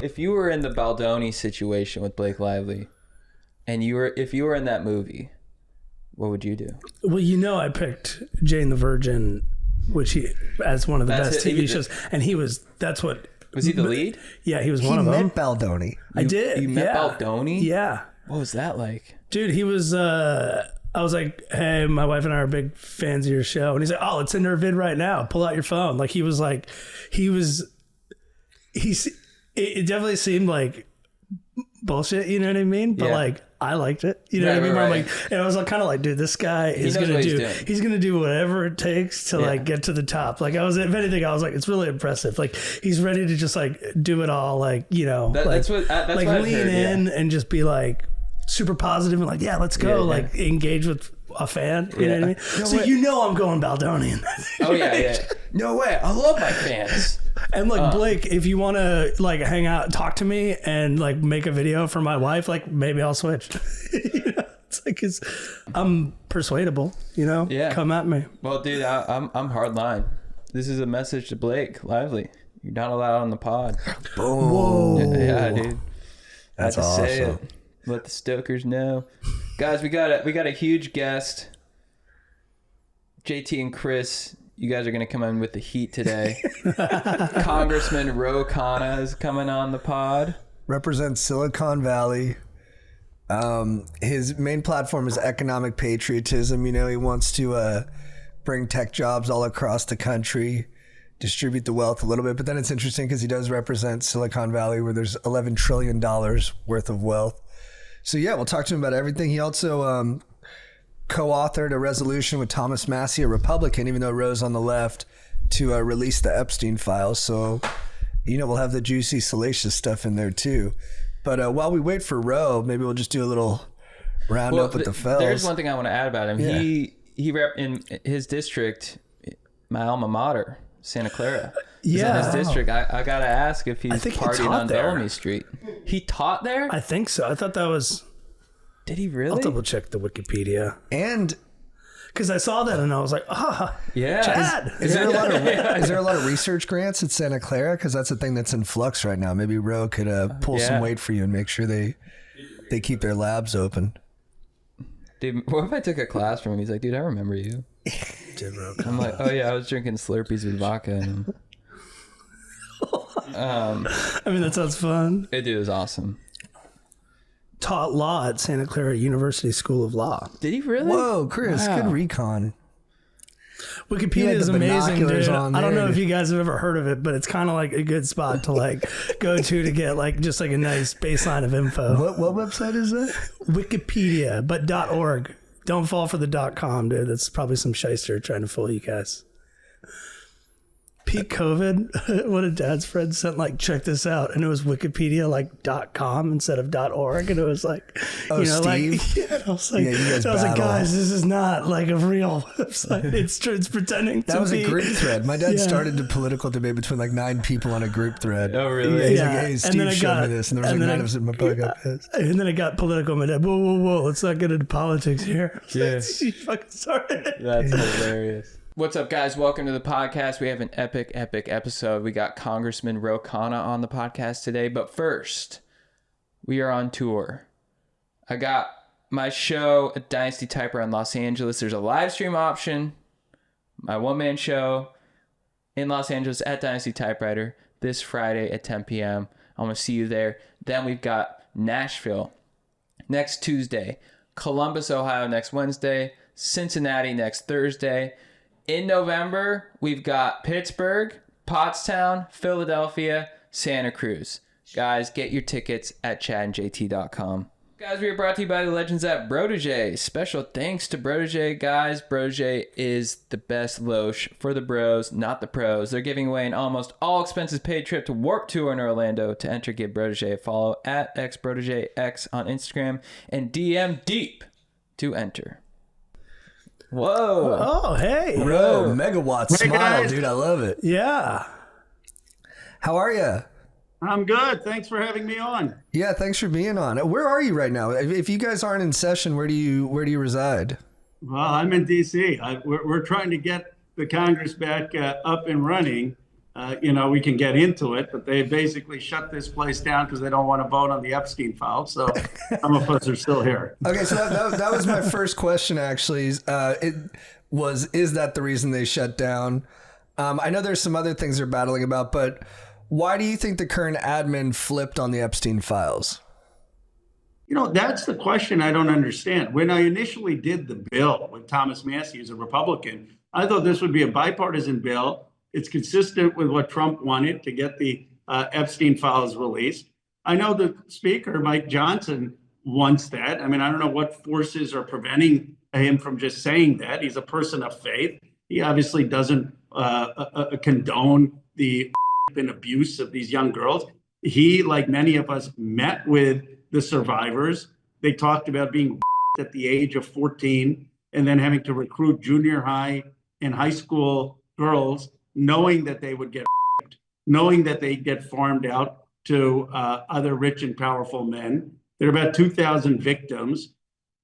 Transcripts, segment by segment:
if you were in the Baldoni situation with Blake Lively, and if you were in that movie, what would you do? Well, I picked Jane the Virgin, as one of the best TV shows, and that's what. Was he the lead? Yeah, he was one of them. He met Baldoni. I did. You met Baldoni? Yeah. What was that like? Dude, he was, I was like, hey, my wife and I are big fans of your show. And he's like, oh, it's in her vid right now. Pull out your phone. Like, it definitely seemed like bullshit, you know what I mean? But like, I liked it. You know what I mean? Right. I'm like, and I was like, kind of like, dude, this guy is going to he's going to do whatever it takes to like get to the top. Like if anything, I was like, it's really impressive. Like he's ready to just like do it all. Like, that's what lean in and just be like super positive and like, yeah, let's go. Like engage with a fan. You know what I mean? I'm going Baldoni. Oh yeah. No way. I love my fans. And like Blake, if you want to like hang out, talk to me, and like make a video for my wife, like maybe I'll switch. It's like I'm persuadable. Yeah. Come at me. Well, dude, I'm hardline. This is a message to Blake Lively. You're not allowed on the pod. Boom. Whoa. Yeah, dude. That's awesome. Say it. Let the Stokers know, guys. We got a huge guest. JT and Chris. You guys are going to come in with the heat today. Congressman Khanna is coming on the pod. Represents Silicon Valley. His main platform is economic patriotism. He wants to bring tech jobs all across the country, distribute the wealth a little bit. But then it's interesting because he does represent Silicon Valley, where there's $11 trillion worth of wealth. So yeah, we'll talk to him about everything. He also co-authored a resolution with Thomas Massie, a Republican, even though Roe's on the left, to release the Epstein files. So, we'll have the juicy, salacious stuff in there too. But while we wait for Roe, maybe we'll just do a little roundup with the fellas. There's one thing I want to add about him. Yeah. He rep in his district, my alma mater, Santa Clara. Yeah. In his district. I got to ask if he's partied on Bellamy Street. He taught there? I think so. I thought that was... Did he really? I'll double check the Wikipedia. And because I saw that and I was like, yeah, Chad. Is there a lot of research grants at Santa Clara? Because that's a thing that's in flux right now. Maybe Roe could pull some weight for you and make sure they keep their labs open. Dude, what if I took a class from him? He's like, dude, I remember you. I'm like, oh yeah, I was drinking Slurpees with vodka. I mean, that sounds fun. Dude, it was awesome. Taught law at Santa Clara University School of Law. Did he really? Whoa, Chris, good recon. Wikipedia is amazing, dude. I don't know if you guys have ever heard of it, but it's kind of like a good spot to like go to get like just like a nice baseline of info. What website is that? Wikipedia, but .org. Don't fall for the .com, dude. That's probably some shyster trying to fool you guys. Peak COVID, one of Dad's friends sent like, check this out, and it was Wikipedia like .com instead of .org, and it was like, Steve? like, yeah. I was like, guys, this is not like a real website. It's pretending to be. That was a group thread. My dad started a political debate between like 9 people on a group thread. Oh, really? He's like, hey, Steve showed me this, and there was like 9 of us in my podcast. And then it got political. My dad, whoa, let's not get into politics here. Yeah. You fucking started it. That's hilarious. What's up, guys? Welcome to the podcast. We have an epic episode. We got Congressman Khanna on the podcast today. But first, we are on tour. I got my show at Dynasty Typewriter in Los Angeles. There's a live stream option. My one-man show in Los Angeles at Dynasty Typewriter this Friday at 10 p.m. I'm going to see you there. Then we've got Nashville next Tuesday, Columbus, Ohio next Wednesday, Cincinnati next Thursday. In November, we've got Pittsburgh, Pottstown, Philadelphia, Santa Cruz. Guys, get your tickets at chadandjt.com. Guys, we are brought to you by the legends at Brotegé. Special thanks to Brotegé, guys. Brotegé is the best loche for the bros, not the pros. They're giving away an almost all expenses paid trip to Warped Tour in Orlando. To enter, give Brotegé a follow at xBrotegéx on Instagram and DM deep to enter. Whoa. Oh, hey. Bro, megawatt smile, guys. dude. I love it. Yeah. How are you? I'm good. Thanks for having me on. Yeah, thanks for being on. Where are you right now? If you guys aren't in session, where do you reside? Well, I'm in D.C. We're trying to get the Congress back up and running. we can get into it, but they basically shut this place down because they don't want to vote on the Epstein file. So some of us are still here. Okay, so that was my first question, actually. Is that the reason they shut down? I know there's some other things they're battling about, but why do you think the current admin flipped on the Epstein files? That's the question I don't understand. When I initially did the bill with Thomas Massie as a Republican, I thought this would be a bipartisan bill. It's consistent with what Trump wanted to get the Epstein files released. I know the Speaker, Mike Johnson, wants that. I mean, I don't know what forces are preventing him from just saying that. He's a person of faith. He obviously doesn't condone the and abuse of these young girls. He, like many of us, met with the survivors. They talked about being at the age of 14 and then having to recruit junior high and high school girls, knowing that they would get knowing that they'd get farmed out to other rich and powerful men. There are about 2,000 victims.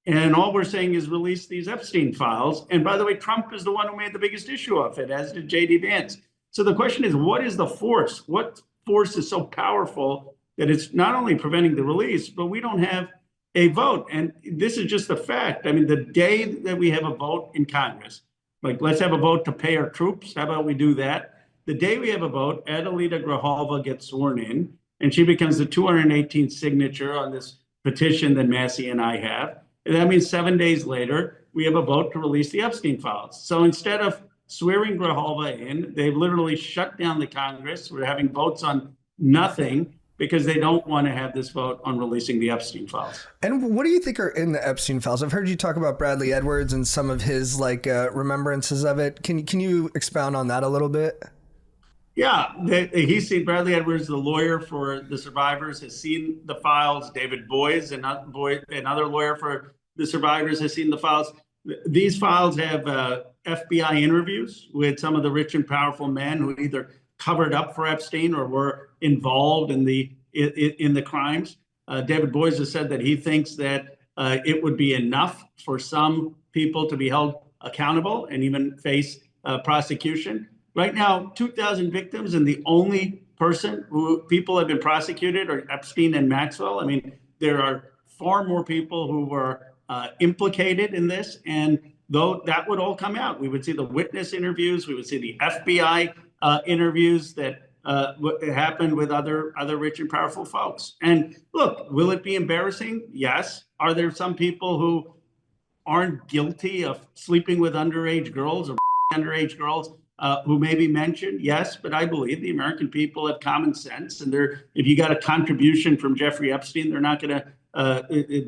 And all we're saying is release these Epstein files. And by the way, Trump is the one who made the biggest issue of it, as did J.D. Vance. So the question is, what is the force? What force is so powerful that it's not only preventing the release, but we don't have a vote? And this is just a fact. I mean, the day that we have a vote in Congress, like let's have a vote to pay our troops. How about we do that? The day we have a vote, Adelita Grijalva gets sworn in, and she becomes the 218th signature on this petition that Massie and I have. And that means 7 days later, we have a vote to release the Epstein files. So instead of swearing Grijalva in, they've literally shut down the Congress. We're having votes on nothing because they don't want to have this vote on releasing the Epstein files. And what do you think are in the Epstein files? I've heard you talk about Bradley Edwards and some of his remembrances of it. Can you expound on that a little bit? Yeah, he's seen Bradley Edwards, the lawyer for the survivors, has seen the files. David Boies, another lawyer for the survivors, has seen the files. These files have FBI interviews with some of the rich and powerful men who either covered up for Epstein or were involved in the crimes. David Boies has said that he thinks that it would be enough for some people to be held accountable and even face prosecution. Right now, 2,000 victims, and the only people have been prosecuted are Epstein and Maxwell. I mean, there are far more people who were implicated in this, and though that would all come out, we would see the witness interviews, we would see the FBI interviews that happened with other rich and powerful folks. And look, will it be embarrassing? Yes. Are there some people who aren't guilty of sleeping with underage girls or underage girls who may be mentioned? Yes, but I believe the American people have common sense, and if you got a contribution from Jeffrey Epstein, they're not going to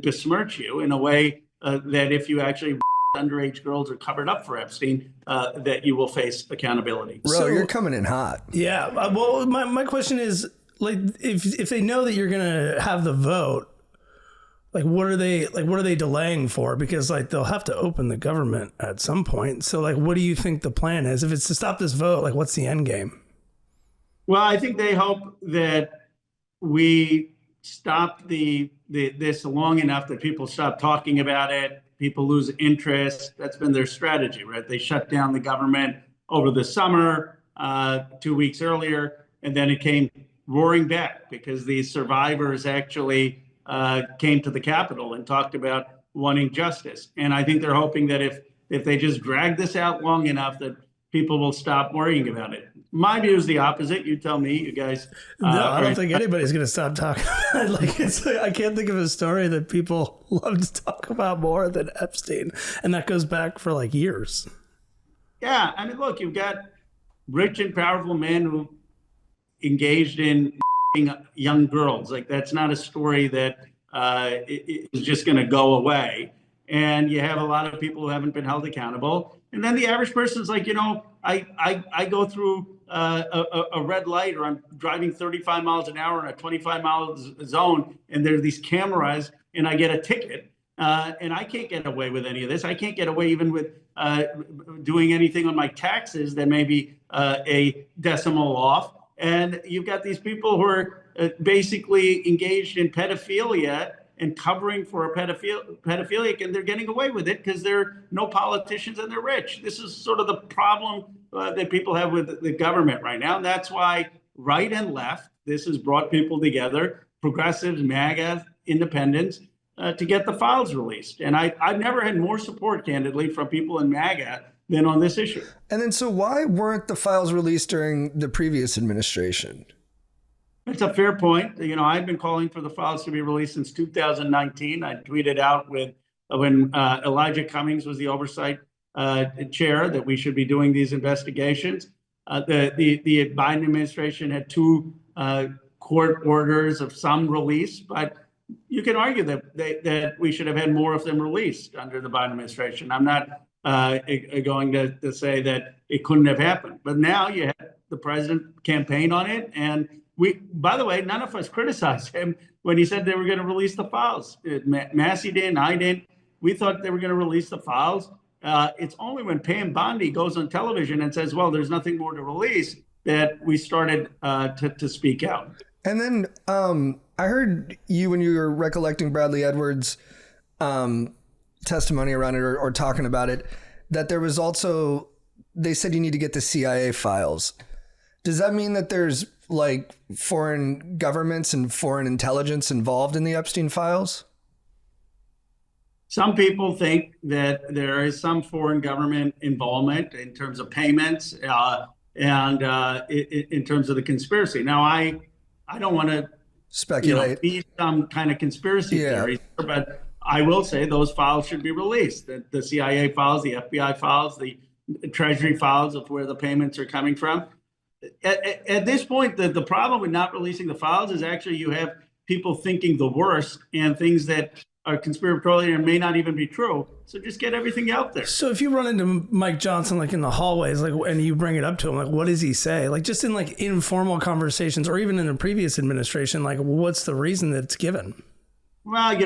besmirch you in a way that if you actually underage girls are covered up for Epstein, that you will face accountability. Bro, you're coming in hot. Yeah. Well, my question is, like, if they know that you're gonna have the vote, what are they delaying for? Because they'll have to open the government at some point. So what do you think the plan is? If it's to stop this vote, what's the end game? Well, I think they hope that we stop this long enough that people stop talking about it. People lose interest. That's been their strategy, right? They shut down the government over the summer, 2 weeks earlier, and then it came roaring back because the survivors actually came to the Capitol and talked about wanting justice. And I think they're hoping that if they just drag this out long enough, that people will stop worrying about it. My view is the opposite. You tell me, you guys. No, I don't think anybody's going to stop talking about it. I can't think of a story that people love to talk about more than Epstein. And that goes back for years. Yeah. I mean, look, you've got rich and powerful men who engaged in young girls. That's not a story that is just going to go away. And you have a lot of people who haven't been held accountable. And then the average person's I go through a red light, or I'm driving 35 miles an hour in a 25-mile zone, and there are these cameras, and I get a ticket. And I can't get away with any of this. I can't get away even with doing anything on my taxes that may be a decimal off. And you've got these people who are basically engaged in pedophilia and covering for a pedophilic, and they're getting away with it because there are no politicians and they're rich. This is sort of the problem that people have with the government right now. And that's why right and left, this has brought people together, progressives, MAGA, independents, to get the files released. And I've never had more support, candidly, from people in MAGA than on this issue. And then, so why weren't the files released during the previous administration? It's a fair point. I've been calling for the files to be released since 2019. I tweeted out when Elijah Cummings was the oversight chair that we should be doing these investigations. The Biden administration had two court orders of some release, but you can argue that we should have had more of them released under the Biden administration. I'm not going to say that it couldn't have happened, but now you have the president campaign on it. And by the way, none of us criticized him when he said they were going to release the files. Massey didn't, I didn't. We thought they were going to release the files. It's only when Pam Bondi goes on television and says, well, there's nothing more to release, that we started to speak out. And then I heard you, when you were recollecting Bradley Edwards' testimony around it or talking about it, that there was also, they said you need to get the CIA files. Does that mean that there's like foreign governments and foreign intelligence involved in the Epstein files? Some people think that there is some foreign government involvement in terms of payments and in terms of the conspiracy. Now, I don't want to speculate, be some kind of conspiracy theory, but I will say those files should be released. The CIA files, the FBI files, the Treasury files of where the payments are coming from. At this point, the problem with not releasing the files is actually you have people thinking the worst and things that are conspiratorial and may not even be true. So just get everything out there. So if you run into Mike Johnson, like in the hallways, like, and you bring it up to him, like, what does he say? Like just in like informal conversations or even in the previous administration, like what's the reason that it's given? Well,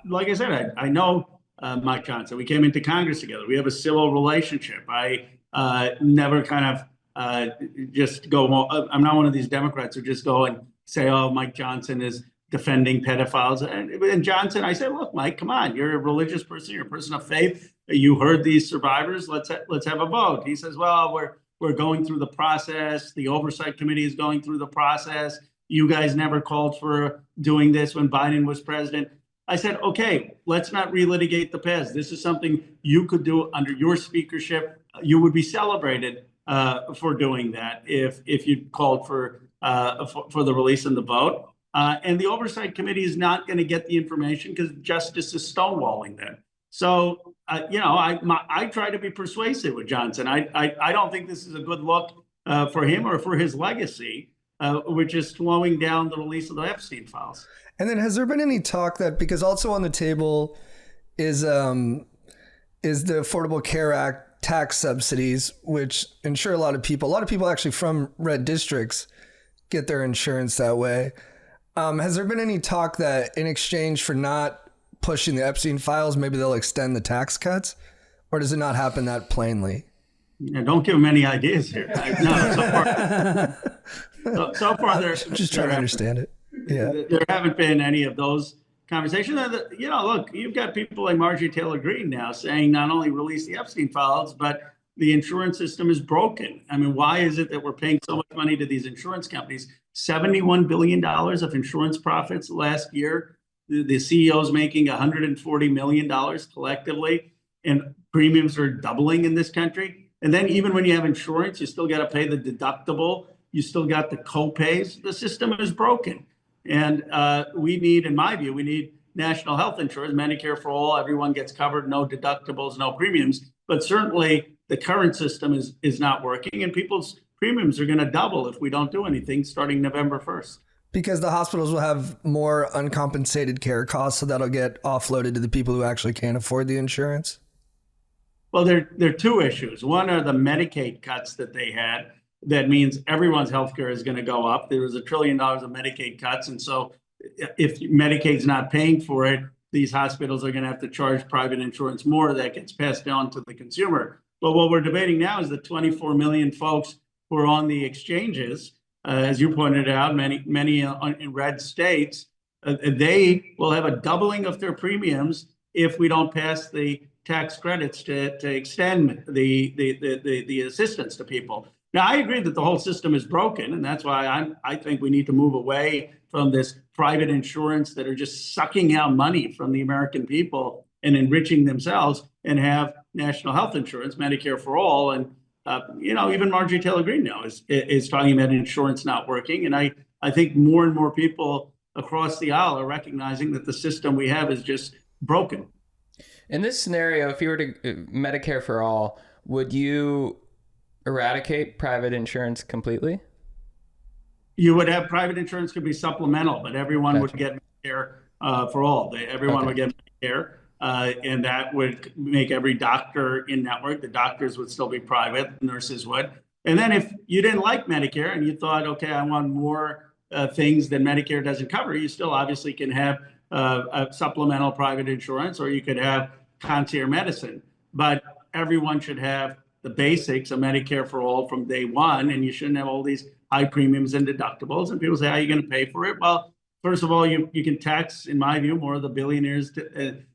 like I said, I know Mike Johnson. We came into Congress together. We have a civil relationship. I never kind of just go, I'm not one of these Democrats who just go and say, oh, Mike Johnson is defending pedophiles. And Johnson, I said, look, Mike, come on. You're a religious person. You're a person of faith. You heard these survivors. Let's have a vote. He says, well, we're going through the process. The oversight committee is going through the process. You guys never called for doing this when Biden was president. I said, okay, let's not relitigate the past. This is something you could do under your speakership. You would be celebrated for doing that if you called for the release and the vote. And the oversight committee is not going to get the information because justice is stonewalling them. So, I try to be persuasive with Johnson. I don't think this is a good look for him or for his legacy, which is slowing down the release of the Epstein files. And then has there been any talk that, because also on the table is the Affordable Care Act tax subsidies, which insure a lot of people actually from red districts get their insurance that way. Has there been any talk that in exchange for not pushing the Epstein files, maybe they'll extend the tax cuts? Or does it not happen that plainly? Yeah, don't give them any ideas here. So far, just trying to understand it. Yeah, there haven't been any of those conversations. Look, you've got people like Marjorie Taylor Greene now saying not only release the Epstein files, but the insurance system is broken. I mean, why is it that we're paying so much money to these insurance companies? $71 billion of insurance profits last year. The CEO's making $140 million collectively, and premiums are doubling in this country. And then even when you have insurance, you still got to pay the deductible. You still got the co-pays. The system is broken. And in my view, we need national health insurance, Medicare for all. Everyone gets covered, no deductibles, no premiums. But certainly the current system is not working, and people's premiums are going to double if we don't do anything starting November 1st. Because the hospitals will have more uncompensated care costs, so that'll get offloaded to the people who actually can't afford the insurance? Well, there are two issues. One are the Medicaid cuts that they had. That means everyone's healthcare is going to go up. There was $1 trillion of Medicaid cuts. And so if Medicaid's not paying for it, these hospitals are going to have to charge private insurance more. That gets passed down to the consumer. But what we're debating now is the 24 million folks who are on the exchanges. As you pointed out, many in red states, they will have a doubling of their premiums if we don't pass the tax credits to extend the assistance to people. Now, I agree that the whole system is broken, and that's why I think we need to move away from this private insurance that are just sucking out money from the American people and enriching themselves, and have national health insurance, Medicare for all. And even Marjorie Taylor Greene now is talking about insurance not working. And I think more and more people across the aisle are recognizing that the system we have is just broken. In this scenario, if you were to Medicare for all, would you eradicate private insurance completely? You would have private insurance could be supplemental, but everyone would get Medicare for all. Everyone would get Medicare. And that would make every doctor in network. The doctors would still be private, nurses would. And then if you didn't like Medicare and you thought, okay, I want more things than Medicare doesn't cover, you still obviously can have a supplemental private insurance, or you could have concierge medicine. But everyone should have the basics of Medicare for all from day one, and you shouldn't have all these high premiums and deductibles. And people say, how are you going to pay for it? Well, first of all, you can tax, in my view, more of the billionaires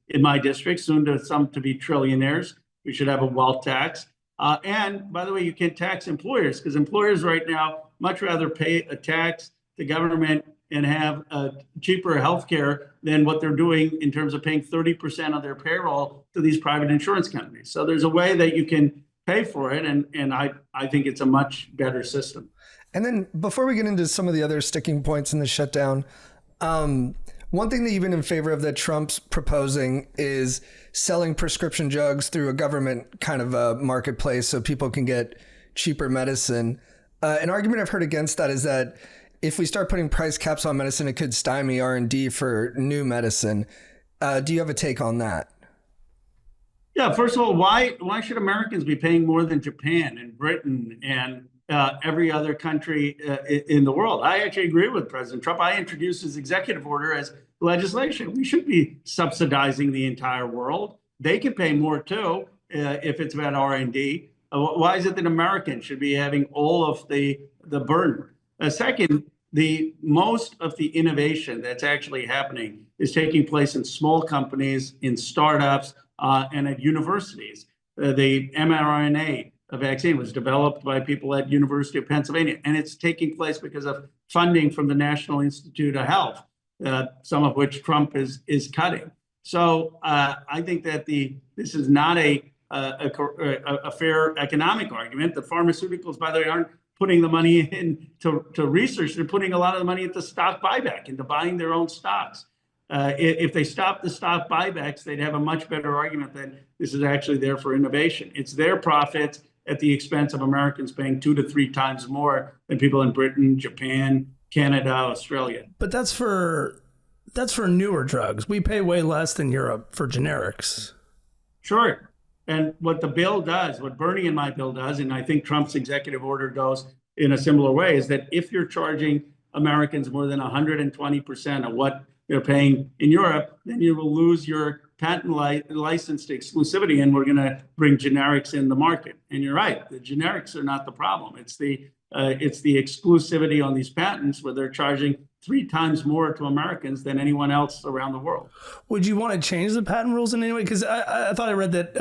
in my district, soon to some to be trillionaires. We should have a wealth tax. And by the way, you can tax employers, because employers right now much rather pay a tax to government and have cheaper health care than what they're doing in terms of paying 30% of their payroll to these private insurance companies. So there's a way that you can pay for it. And I think it's a much better system. And then before we get into some of the other sticking points in the shutdown, one thing that you've been in favor of that Trump's proposing is selling prescription drugs through a government kind of a marketplace so people can get cheaper medicine. An argument I've heard against that is that if we start putting price caps on medicine, it could stymie R&D for new medicine. Do you have a take on that? Yeah, first of all, why should Americans be paying more than Japan and Britain and every other country in the world? I actually agree with President Trump. I introduced his executive order as legislation. We should be subsidizing the entire world. They can pay more too if it's about R&D. Why is it that Americans should be having all of the burden? Second, the most of the innovation that's actually happening is taking place in small companies, in startups, and at universities. The mRNA vaccine was developed by people at University of Pennsylvania, and it's taking place because of funding from the National Institute of Health, some of which Trump is cutting. So I think that this is not a fair economic argument. The pharmaceuticals, by the way, aren't putting the money into research. They're putting a lot of the money into stock buyback, into buying their own stocks. If they stop the stock buybacks, they'd have a much better argument that this is actually there for innovation. It's their profits at the expense of Americans paying 2 to 3 times more than people in Britain, Japan, Canada, Australia. But that's for newer drugs. We pay way less than Europe for generics. Sure. And what the bill does, what Bernie and my bill does, and I think Trump's executive order goes in a similar way, is that if you're charging Americans more than 120% of what they're paying in Europe, then you will lose your patent license to exclusivity, and we're going to bring generics in the market. And you're right, the generics are not the problem. It's the exclusivity on these patents where they're charging 3 times more to Americans than anyone else around the world. Would you want to change the patent rules in any way? Because I thought I read that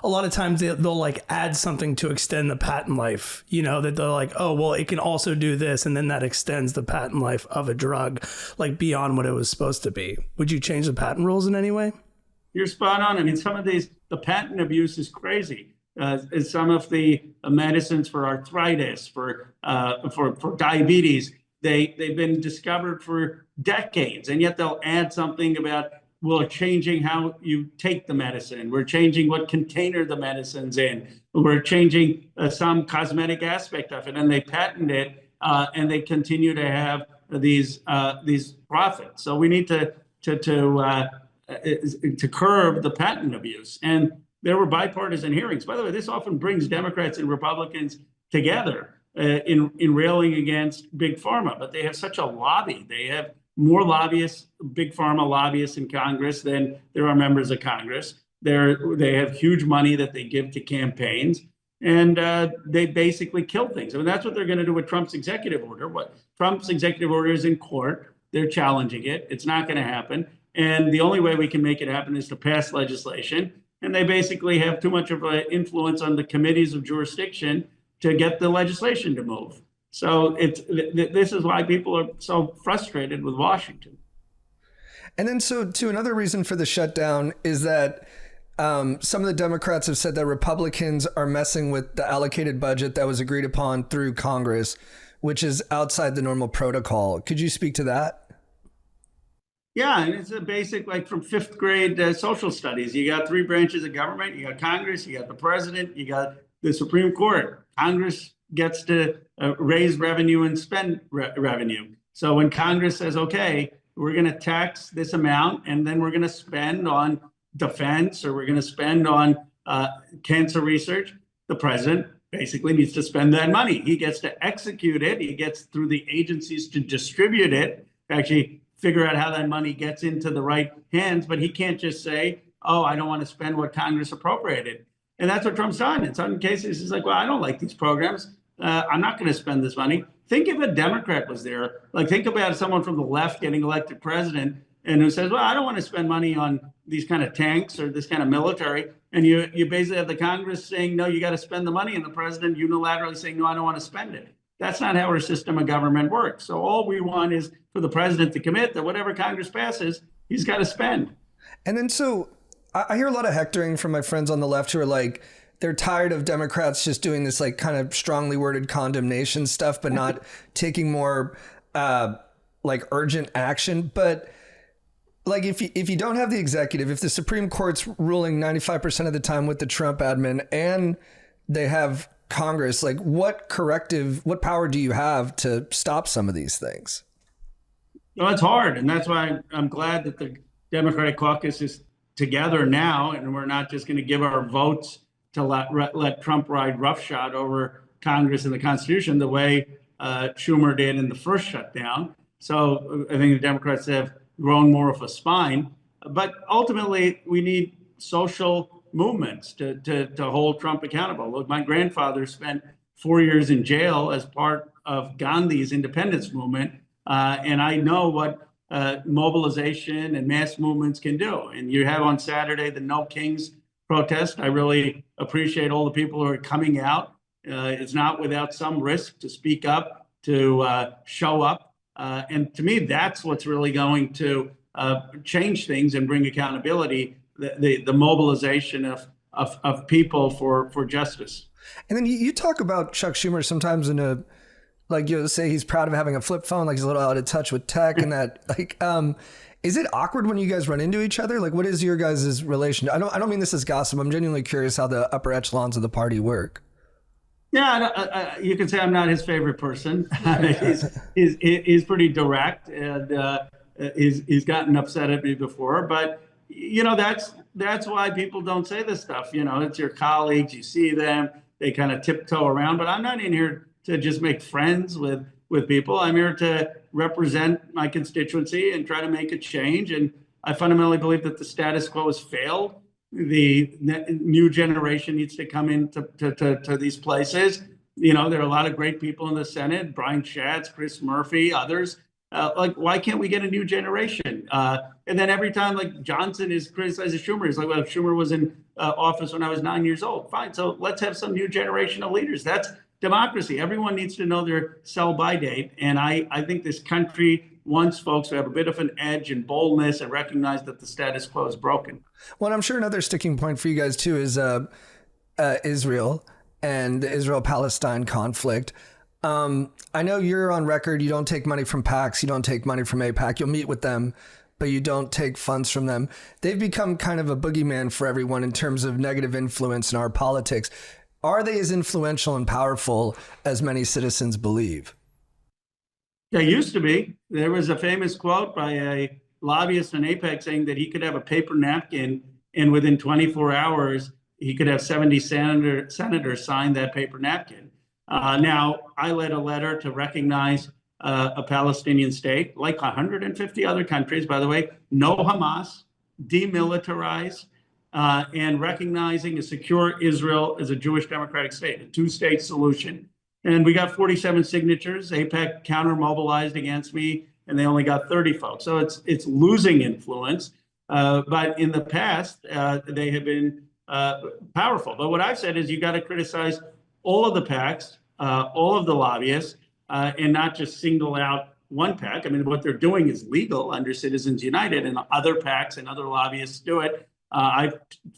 a lot of times they'll like add something to extend the patent life, that they're like, oh, well, it can also do this. And then that extends the patent life of a drug, like beyond what it was supposed to be. Would you change the patent rules in any way? You're spot on. I mean, some of the patent abuse is crazy. Some of the medicines for arthritis, for diabetes, they've been discovered for decades, and yet they'll add something about, we're changing how you take the medicine. We're changing what container the medicine's in. We're changing some cosmetic aspect of it, and they patent it, and they continue to have these profits. So we need to curb the patent abuse. And there were bipartisan hearings. By the way, this often brings Democrats and Republicans together in railing against big pharma, but they have such a lobby. They have more lobbyists, big pharma lobbyists in Congress than there are members of Congress. They have huge money that they give to campaigns, and they basically kill things. I mean, that's what they're going to do with Trump's executive order. What Trump's executive order is in court. They're challenging it. It's not going to happen. And the only way we can make it happen is to pass legislation and they basically have too much of an influence on the committees of jurisdiction to get the legislation to move. So this is why people are so frustrated with Washington. And then to another reason for the shutdown is that some of the Democrats have said that Republicans are messing with the allocated budget that was agreed upon through Congress, which is outside the normal protocol. Could you speak to that? Yeah, and it's a basic, like from fifth grade social studies. You got three branches of government. You got Congress, you got the president, you got the Supreme Court. Congress gets to raise revenue and spend revenue. So when Congress says, okay, we're going to tax this amount, and then we're going to spend on defense, or we're going to spend on cancer research, the president basically needs to spend that money. He gets to execute it. He gets through the agencies to distribute it, actually figure out how that money gets into the right hands. But he can't just say, oh, I don't want to spend what Congress appropriated. And that's what Trump's done. In some cases, he's like, well, I don't like these programs. I'm not going to spend this money. Think if a Democrat was there. Like, think about someone from the left getting elected president and who says, well, I don't want to spend money on these kind of tanks or this kind of military. And you basically have the Congress saying, no, you got to spend the money, and the president unilaterally saying, no, I don't want to spend it. That's not how our system of government works. So all we want is for the president to commit that whatever Congress passes, he's got to spend. And then so I hear a lot of hectoring from my friends on the left who are like, they're tired of Democrats just doing this like kind of strongly worded condemnation stuff, but not taking more like urgent action. But like if you don't have the executive, if the Supreme Court's ruling 95% of the time with the Trump admin, and they have Congress, like what power do you have to stop some of these things? Well, it's hard. And that's why I'm glad that the Democratic caucus is together now, and we're not just going to give our votes to let Trump ride roughshod over Congress and the Constitution the way Schumer did in the first shutdown. So I think the Democrats have grown more of a spine. But ultimately, we need social movements to hold Trump accountable. Look, my grandfather spent 4 years in jail as part of Gandhi's independence movement. And I know what mobilization and mass movements can do. And you have on Saturday the No Kings protest. I really appreciate all the people who are coming out. It's not without some risk to speak up, to show up. And to me, that's what's really going to change things and bring accountability, the mobilization of people for justice. And then you talk about Chuck Schumer sometimes in a, like, you'll say he's proud of having a flip phone, like he's a little out of touch with tech and that, like, is it awkward when you guys run into each other? Like, what is your guys' relation? I don't mean this as gossip. I'm genuinely curious how the upper echelons of the party work. Yeah, you can say I'm not his favorite person. He's pretty direct, and he's gotten upset at me before. But you know, that's why people don't say this stuff. You know, it's your colleagues. You see them. They kind of tiptoe around. But I'm not in here to just make friends with people. I'm here to represent my constituency and try to make a change. And I fundamentally believe that the status quo has failed. The new generation needs to come into to these places. You know, there are a lot of great people in the Senate, Brian Schatz, Chris Murphy, others. Like, why can't we get a new generation? And then every time, like, Johnson is criticizing Schumer, he's like, well, if Schumer was in office when I was 9 years old, fine. So let's have some new generation of leaders. That's democracy. Everyone needs to know their sell-by date. And I think this country wants folks who have a bit of an edge and boldness and recognize that the status quo is broken. Well, I'm sure another sticking point for you guys, too, is Israel and the Israel-Palestine conflict. I know you're on record. You don't take money from PACs. You don't take money from AIPAC. You'll meet with them, but you don't take funds from them. They've become kind of a boogeyman for everyone in terms of negative influence in our politics. Are they as influential and powerful as many citizens believe? They used to be. There was a famous quote by a lobbyist in AIPAC saying that he could have a paper napkin and within 24 hours, he could have 70 senators sign that paper napkin. Now, I led a letter to recognize a Palestinian state, like 150 other countries, by the way, no Hamas, demilitarize, and recognizing a secure Israel as a Jewish democratic state, a two-state solution. And we got 47 signatures. AIPAC counter-mobilized against me, and they only got 30 folks. So it's losing influence. But in the past, they have been powerful. But what I've said is you got to criticize all of the PACs, all of the lobbyists, and not just single out one PAC. I mean, what they're doing is legal under Citizens United, and other PACs and other lobbyists do it. I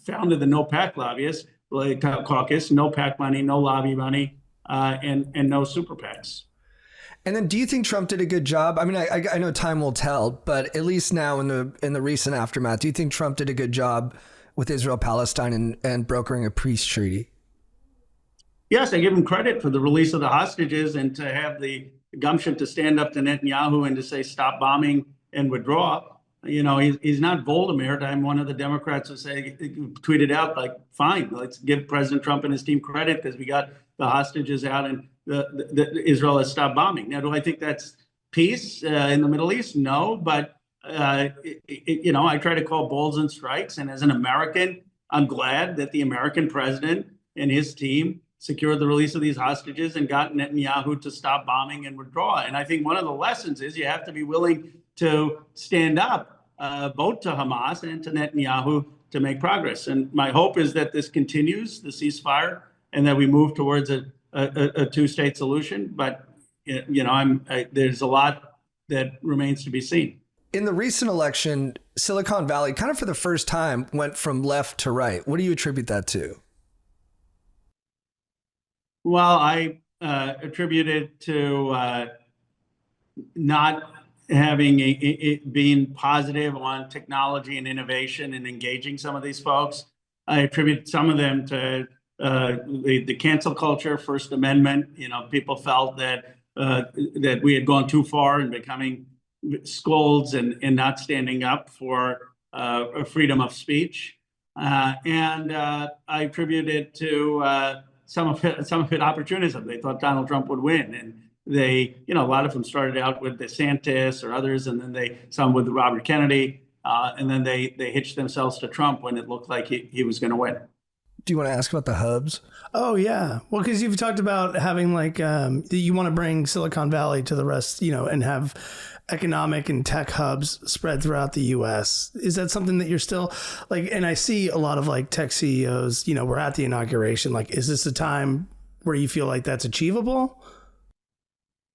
founded the No PAC Lobbyists Caucus, no PAC money, no lobby money, and no super PACs. And then, do you think Trump did a good job? I mean, I know time will tell, but at least now in the recent aftermath, do you think Trump did a good job with Israel-Palestine and brokering a peace treaty? Yes, I give him credit for the release of the hostages and to have the gumption to stand up to Netanyahu and to say stop bombing and withdraw. You know, he's not Voldemort. I'm one of the Democrats who tweeted out, like, fine, let's give President Trump and his team credit because we got the hostages out and Israel has stopped bombing. Now, do I think that's peace in the Middle East? No, but, you know, I try to call balls and strikes. And as an American, I'm glad that the American president and his team secured the release of these hostages and got Netanyahu to stop bombing and withdraw. And I think one of the lessons is you have to be willing to stand up both to Hamas and to Netanyahu to make progress. And my hope is that this continues, the ceasefire, and that we move towards a two-state solution. But, you know, there's a lot that remains to be seen. In the recent election, Silicon Valley, kind of for the first time, went from left to right. What do you attribute that to? Well, I attribute it to not having being positive on technology and innovation and engaging some of these folks. I attribute some of them to the cancel culture, First Amendment. You know, people felt that that we had gone too far in becoming scolds and not standing up for freedom of speech. And I attribute it to some of it opportunism. They thought Donald Trump would win, and they, you know, a lot of them started out with DeSantis or others, and then some with Robert Kennedy, and then they hitched themselves to Trump when it looked like he was going to win. Do you want to ask about the hubs? Oh, yeah. Well, because you've talked about having like you want to bring Silicon Valley to the rest, you know, and have economic and tech hubs spread throughout the U.S. Is that something that you're still like? And I see a lot of like tech CEOs, you know, we're at the inauguration. Like, is this a time where you feel like that's achievable?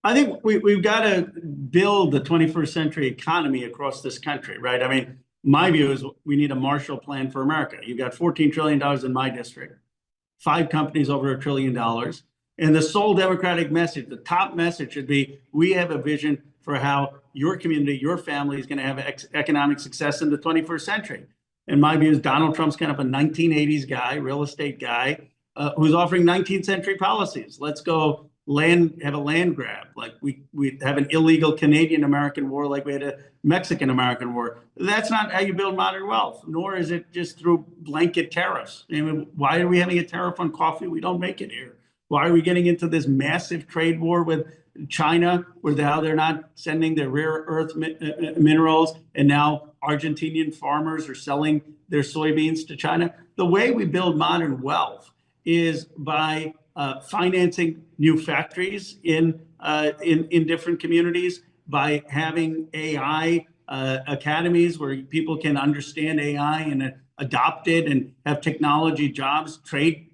I think we've got to build the 21st century economy across this country, right? I mean, my view is we need a Marshall Plan for America. You've got $14 trillion in my district, 5 companies over $1 trillion. And the sole Democratic message, the top message should be, we have a vision for how your community, your family is going to have economic success in the 21st century. And my view is Donald Trump's kind of a 1980s guy, real estate guy, who's offering 19th century policies. Let's go have a land grab, like we have an illegal Canadian-American war, like we had a Mexican-American war. That's not how you build modern wealth, nor is it just through blanket tariffs. I mean, why are we having a tariff on coffee? We don't make it here. Why are we getting into this massive trade war with China, where now they're not sending their rare earth minerals, and now Argentinian farmers are selling their soybeans to China? The way we build modern wealth is by financing new factories in different communities, by having AI academies where people can understand AI and adopt it and have technology jobs. Trade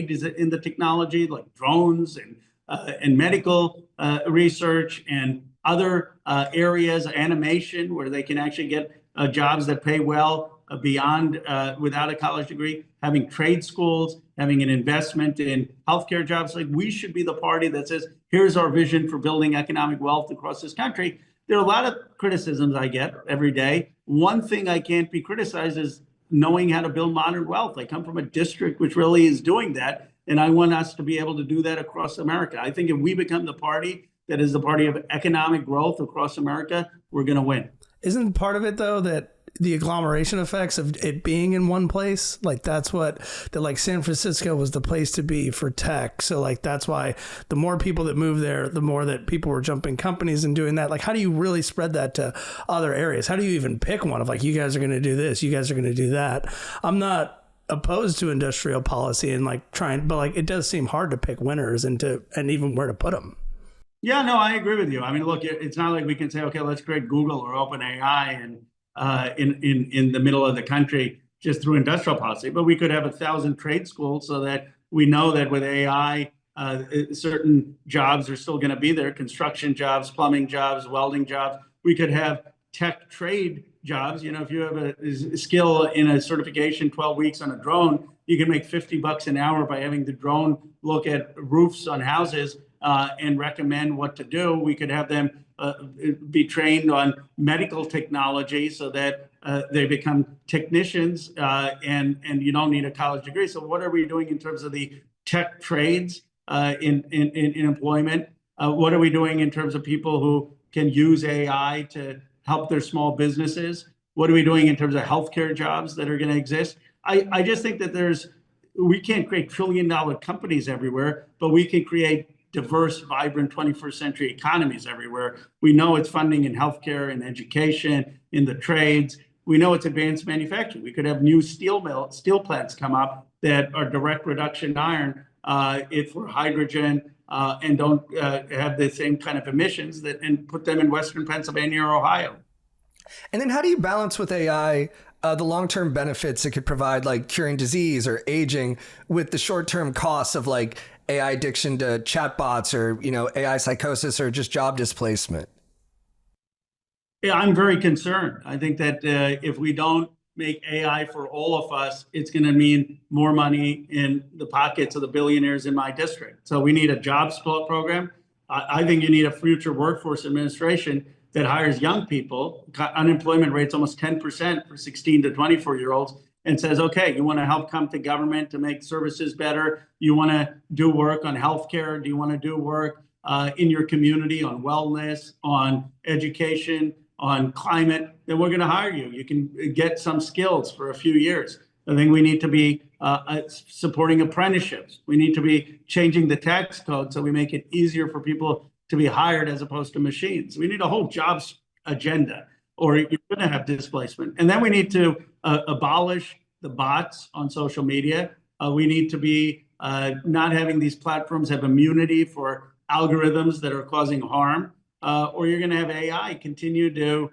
is in the technology, like drones and medical research and other areas, animation, where they can actually get jobs that pay well beyond without a college degree, having trade schools, having an investment in healthcare jobs. Like, we should be the party that says, here's our vision for building economic wealth across this country. There are a lot of criticisms I get every day. One thing I can't be criticized is knowing how to build modern wealth. I come from a district which really is doing that, and I want us to be able to do that across America. I think if we become the party that is the party of economic growth across America, we're going to win. Isn't part of it, though, that the agglomeration effects of it being in one place, like that's what like San Francisco was the place to be for tech. So like that's why the more people that move there, the more that people were jumping companies and doing that. Like, how do you really spread that to other areas? How do you even pick one of like, you guys are going to do this, you guys are going to do that? I'm not opposed to industrial policy and like trying, but like it does seem hard to pick winners and even where to put them. Yeah, no, I agree with you. I mean, look, it's not like we can say, okay, let's create Google or OpenAI in the middle of the country just through industrial policy. But we could have 1,000 trade schools so that we know that with AI, certain jobs are still going to be there: construction jobs, plumbing jobs, welding jobs. We could have tech trade jobs. If you have a skill in a certification, 12 weeks on a drone, you can make $50 an hour by having the drone look at roofs on houses and recommend what to do. We could have them be trained on medical technology so that they become technicians, and you don't need a college degree. So what are we doing in terms of the tech trades in employment? What are we doing in terms of people who can use AI to help their small businesses? What are we doing in terms of healthcare jobs that are going to exist? I just think that we can't create trillion-dollar companies everywhere, but we can create diverse, vibrant 21st century economies everywhere. We know it's funding in healthcare and education, in the trades. We know it's advanced manufacturing. We could have new steel plants come up that are direct reduction iron for hydrogen and don't have the same kind of emissions and put them in Western Pennsylvania or Ohio. And then how do you balance with AI the long-term benefits it could provide, like curing disease or aging, with the short-term costs of like AI addiction to chatbots or, AI psychosis or just job displacement? Yeah, I'm very concerned. I think that if we don't make AI for all of us, it's going to mean more money in the pockets of the billionaires in my district. So we need a jobs program. I think you need a future workforce administration that hires young people. Unemployment rate's almost 10% for 16 to 24-year-olds, and says, okay, you want to help come to government to make services better? You want to do work on healthcare? Do you want to do work in your community on wellness, on education, on climate? Then we're going to hire you. You can get some skills for a few years. I think we need to be supporting apprenticeships. We need to be changing the tax code so we make it easier for people to be hired as opposed to machines. We need a whole jobs agenda, or you're going to have displacement. And then we need to abolish the bots on social media. We need to be not having these platforms have immunity for algorithms that are causing harm, or you're going to have AI continue to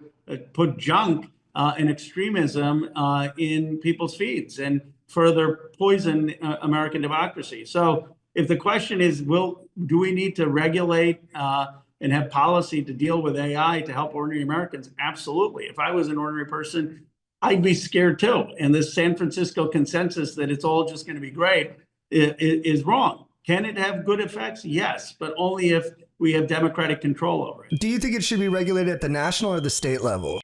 put junk and extremism in people's feeds and further poison American democracy. So if the question is, do we need to regulate and have policy to deal with AI to help ordinary Americans? Absolutely. If I was an ordinary person, I'd be scared too. And this San Francisco consensus that it's all just going to be great is wrong. Can it have good effects? Yes, but only if we have democratic control over it. Do you think it should be regulated at the national or the state level?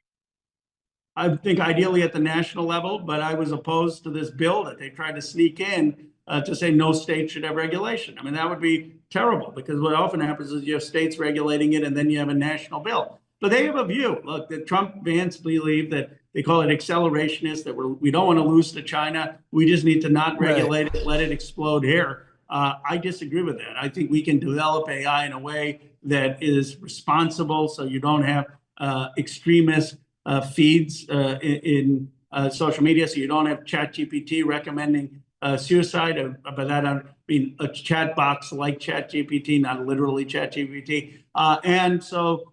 I think ideally at the national level, but I was opposed to this bill that they tried to sneak in to say no state should have regulation. I mean, that would be terrible, because what often happens is you have states regulating it and then you have a national bill. But they have a view. Look, the Trump Vance believe that they call it accelerationist, that we don't want to lose to China. We just need to not regulate it, let it explode here. I disagree with that. I think we can develop AI in a way that is responsible, so you don't have extremist feeds in social media, so you don't have ChatGPT recommending suicide. By that I mean a chat box like ChatGPT, not literally ChatGPT. And so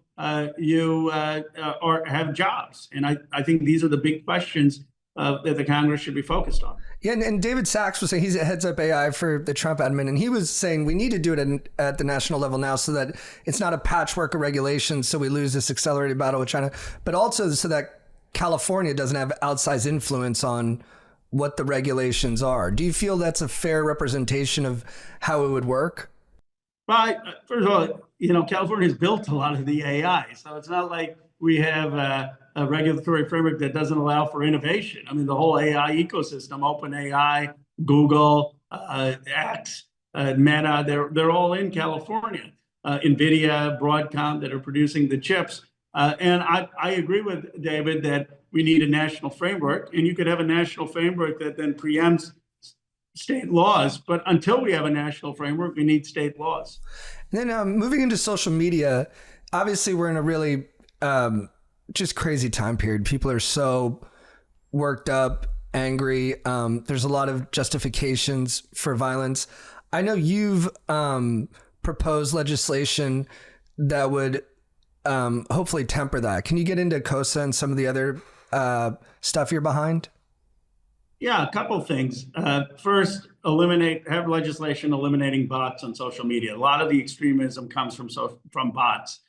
you have jobs. And I think these are the big questions that the Congress should be focused on. Yeah, and David Sachs was saying, he's heads up AI for the Trump admin, and he was saying we need to do it at the national level now so that it's not a patchwork of regulations, so we lose this accelerated battle with China, but also so that California doesn't have outsized influence on what the regulations are. Do you feel that's a fair representation of how it would work? Well, first of all, California's built a lot of the AI, so it's not like we have a regulatory framework that doesn't allow for innovation. I mean, the whole AI ecosystem, OpenAI, Google, X, Meta, they're all in California. NVIDIA, Broadcom, that are producing the chips. And I agree with David that we need a national framework, and you could have a national framework that then preempts state laws. But until we have a national framework, we need state laws. And then moving into social media, obviously we're in a really just crazy time period. People are so worked up, angry. There's a lot of justifications for violence. I know you've proposed legislation that would hopefully temper that. Can you get into COSA and some of the other stuff you're behind? Yeah, a couple of things. First, have legislation eliminating bots on social media. A lot of the extremism comes from bots.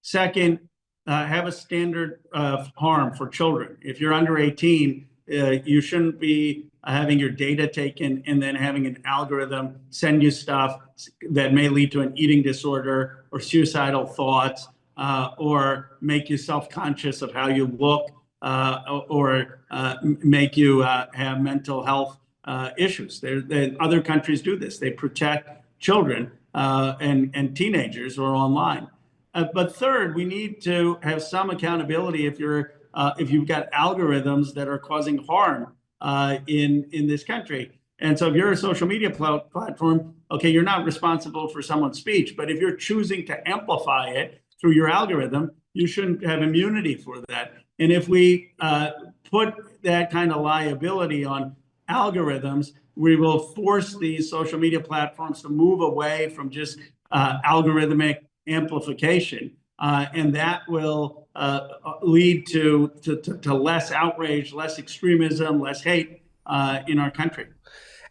Second, have a standard of harm for children. If you're under 18, you shouldn't be having your data taken and then having an algorithm send you stuff that may lead to an eating disorder or suicidal thoughts, or make you self-conscious of how you look, or make you have mental health issues. Other countries do this. They protect children and teenagers who are online. But third, we need to have some accountability if you've got algorithms that are causing harm in this country. And so if you're a social media platform, okay, you're not responsible for someone's speech, but if you're choosing to amplify it through your algorithm, you shouldn't have immunity for that. And if we put that kind of liability on algorithms, we will force these social media platforms to move away from just algorithmic amplification, and that will lead to less outrage, less extremism, less hate in our country.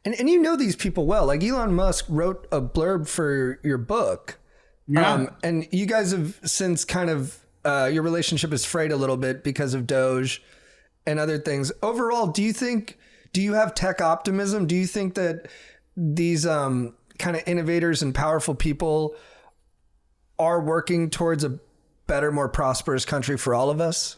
And you know these people well. Like Elon Musk wrote a blurb for your book. Yeah. And you guys have since kind of, your relationship is frayed a little bit because of Doge and other things. Overall, do you have tech optimism? Do you think that these kind of innovators and powerful people are working towards a better, more prosperous country for all of us?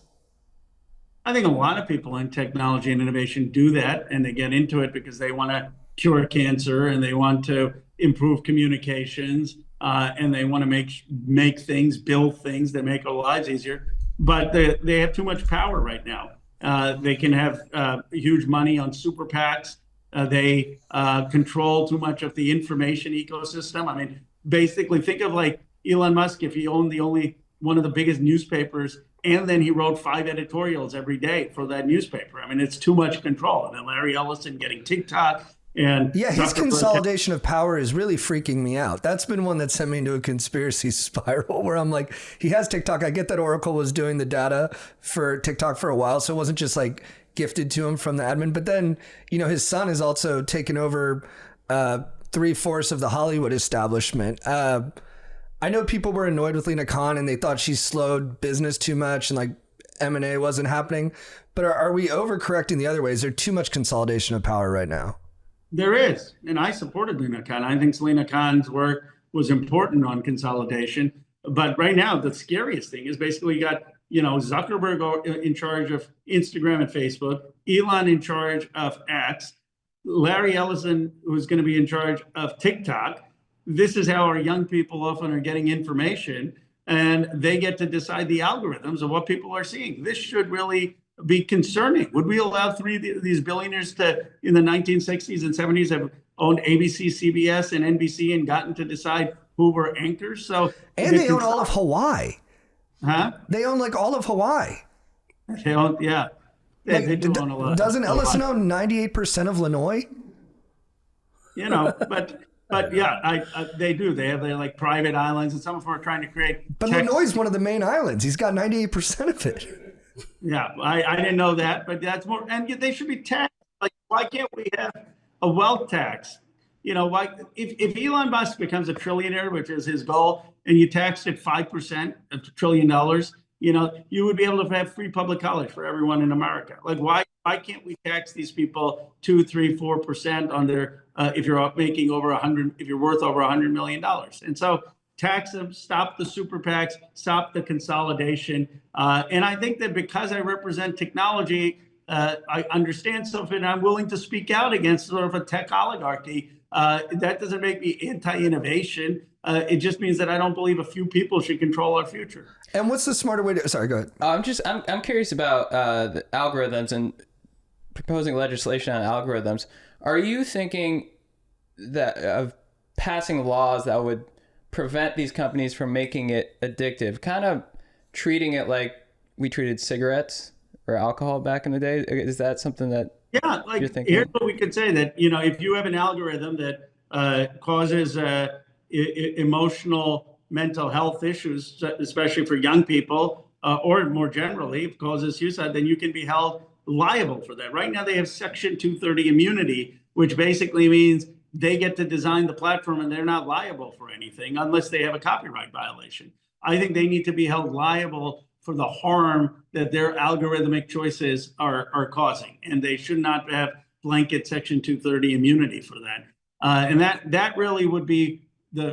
I think a lot of people in technology and innovation do that, and they get into it because they want to cure cancer and they want to improve communications, and they want to make things, build things that make our lives easier. But they have too much power right now. They can have huge money on super PACs. They control too much of the information ecosystem. I mean, basically, think of like Elon Musk, if he owned one of the biggest newspapers, and then he wrote 5 editorials every day for that newspaper. I mean, it's too much control. And then Larry Ellison getting TikTok. And yeah, his consolidation of power is really freaking me out. That's been one that sent me into a conspiracy spiral where I'm like, he has TikTok. I get that Oracle was doing the data for TikTok for a while, so it wasn't just like gifted to him from the admin. But then, his son has also taken over 3/4 of the Hollywood establishment. I know people were annoyed with Lena Khan and they thought she slowed business too much and like M&A wasn't happening. But are we overcorrecting the other way? Is there too much consolidation of power right now? There is. And I supported Lena Khan. I think Lena Khan's work was important on consolidation. But right now, the scariest thing is basically you got, Zuckerberg in charge of Instagram and Facebook, Elon in charge of X, Larry Ellison, who's going to be in charge of TikTok. This is how our young people often are getting information, and they get to decide the algorithms of what people are seeing. This should really be concerning. Would we allow 3 of these billionaires to, in the 1960s and 70s, have owned ABC, CBS, and NBC and gotten to decide who were anchors? And they own all of Hawaii. Huh? They own like all of Hawaii. They own, yeah. They do own a lot. Doesn't Ellison own 98% of Illinois? But yeah, they do. They're like private islands, and some of them are trying to create. But Illinois is one of the main islands. He's got 98% of it. Yeah, I didn't know that, but that's more. And they should be taxed. Like, why can't we have a wealth tax? Why if Elon Musk becomes a trillionaire, which is his goal, and you taxed it 5%, $1 trillion, you would be able to have free public college for everyone in America. Like, why can't we tax these people 2, 3, 4% on their if you're making over 100, if you're worth over $100 million? And so tax them, stop the super PACs, stop the consolidation. And I think that because I represent technology, I understand stuff, and I'm willing to speak out against sort of a tech oligarchy. That doesn't make me anti-innovation. It just means that I don't believe a few people should control our future. And what's the smarter way to? Sorry, go ahead. I'm curious about the algorithms and proposing legislation on algorithms. Are you thinking that of passing laws that would prevent these companies from making it addictive, kind of treating it like we treated cigarettes or alcohol back in the day? Is that something that you're thinking? Here's what we could say, that if you have an algorithm that causes emotional mental health issues, especially for young people, or more generally, if causes suicide, then you can be held liable for that. Right now, they have Section 230 immunity, which basically means they get to design the platform and they're not liable for anything unless they have a copyright violation. I think they need to be held liable for the harm that their algorithmic choices are causing, and they should not have blanket Section 230 immunity for that. And that really would be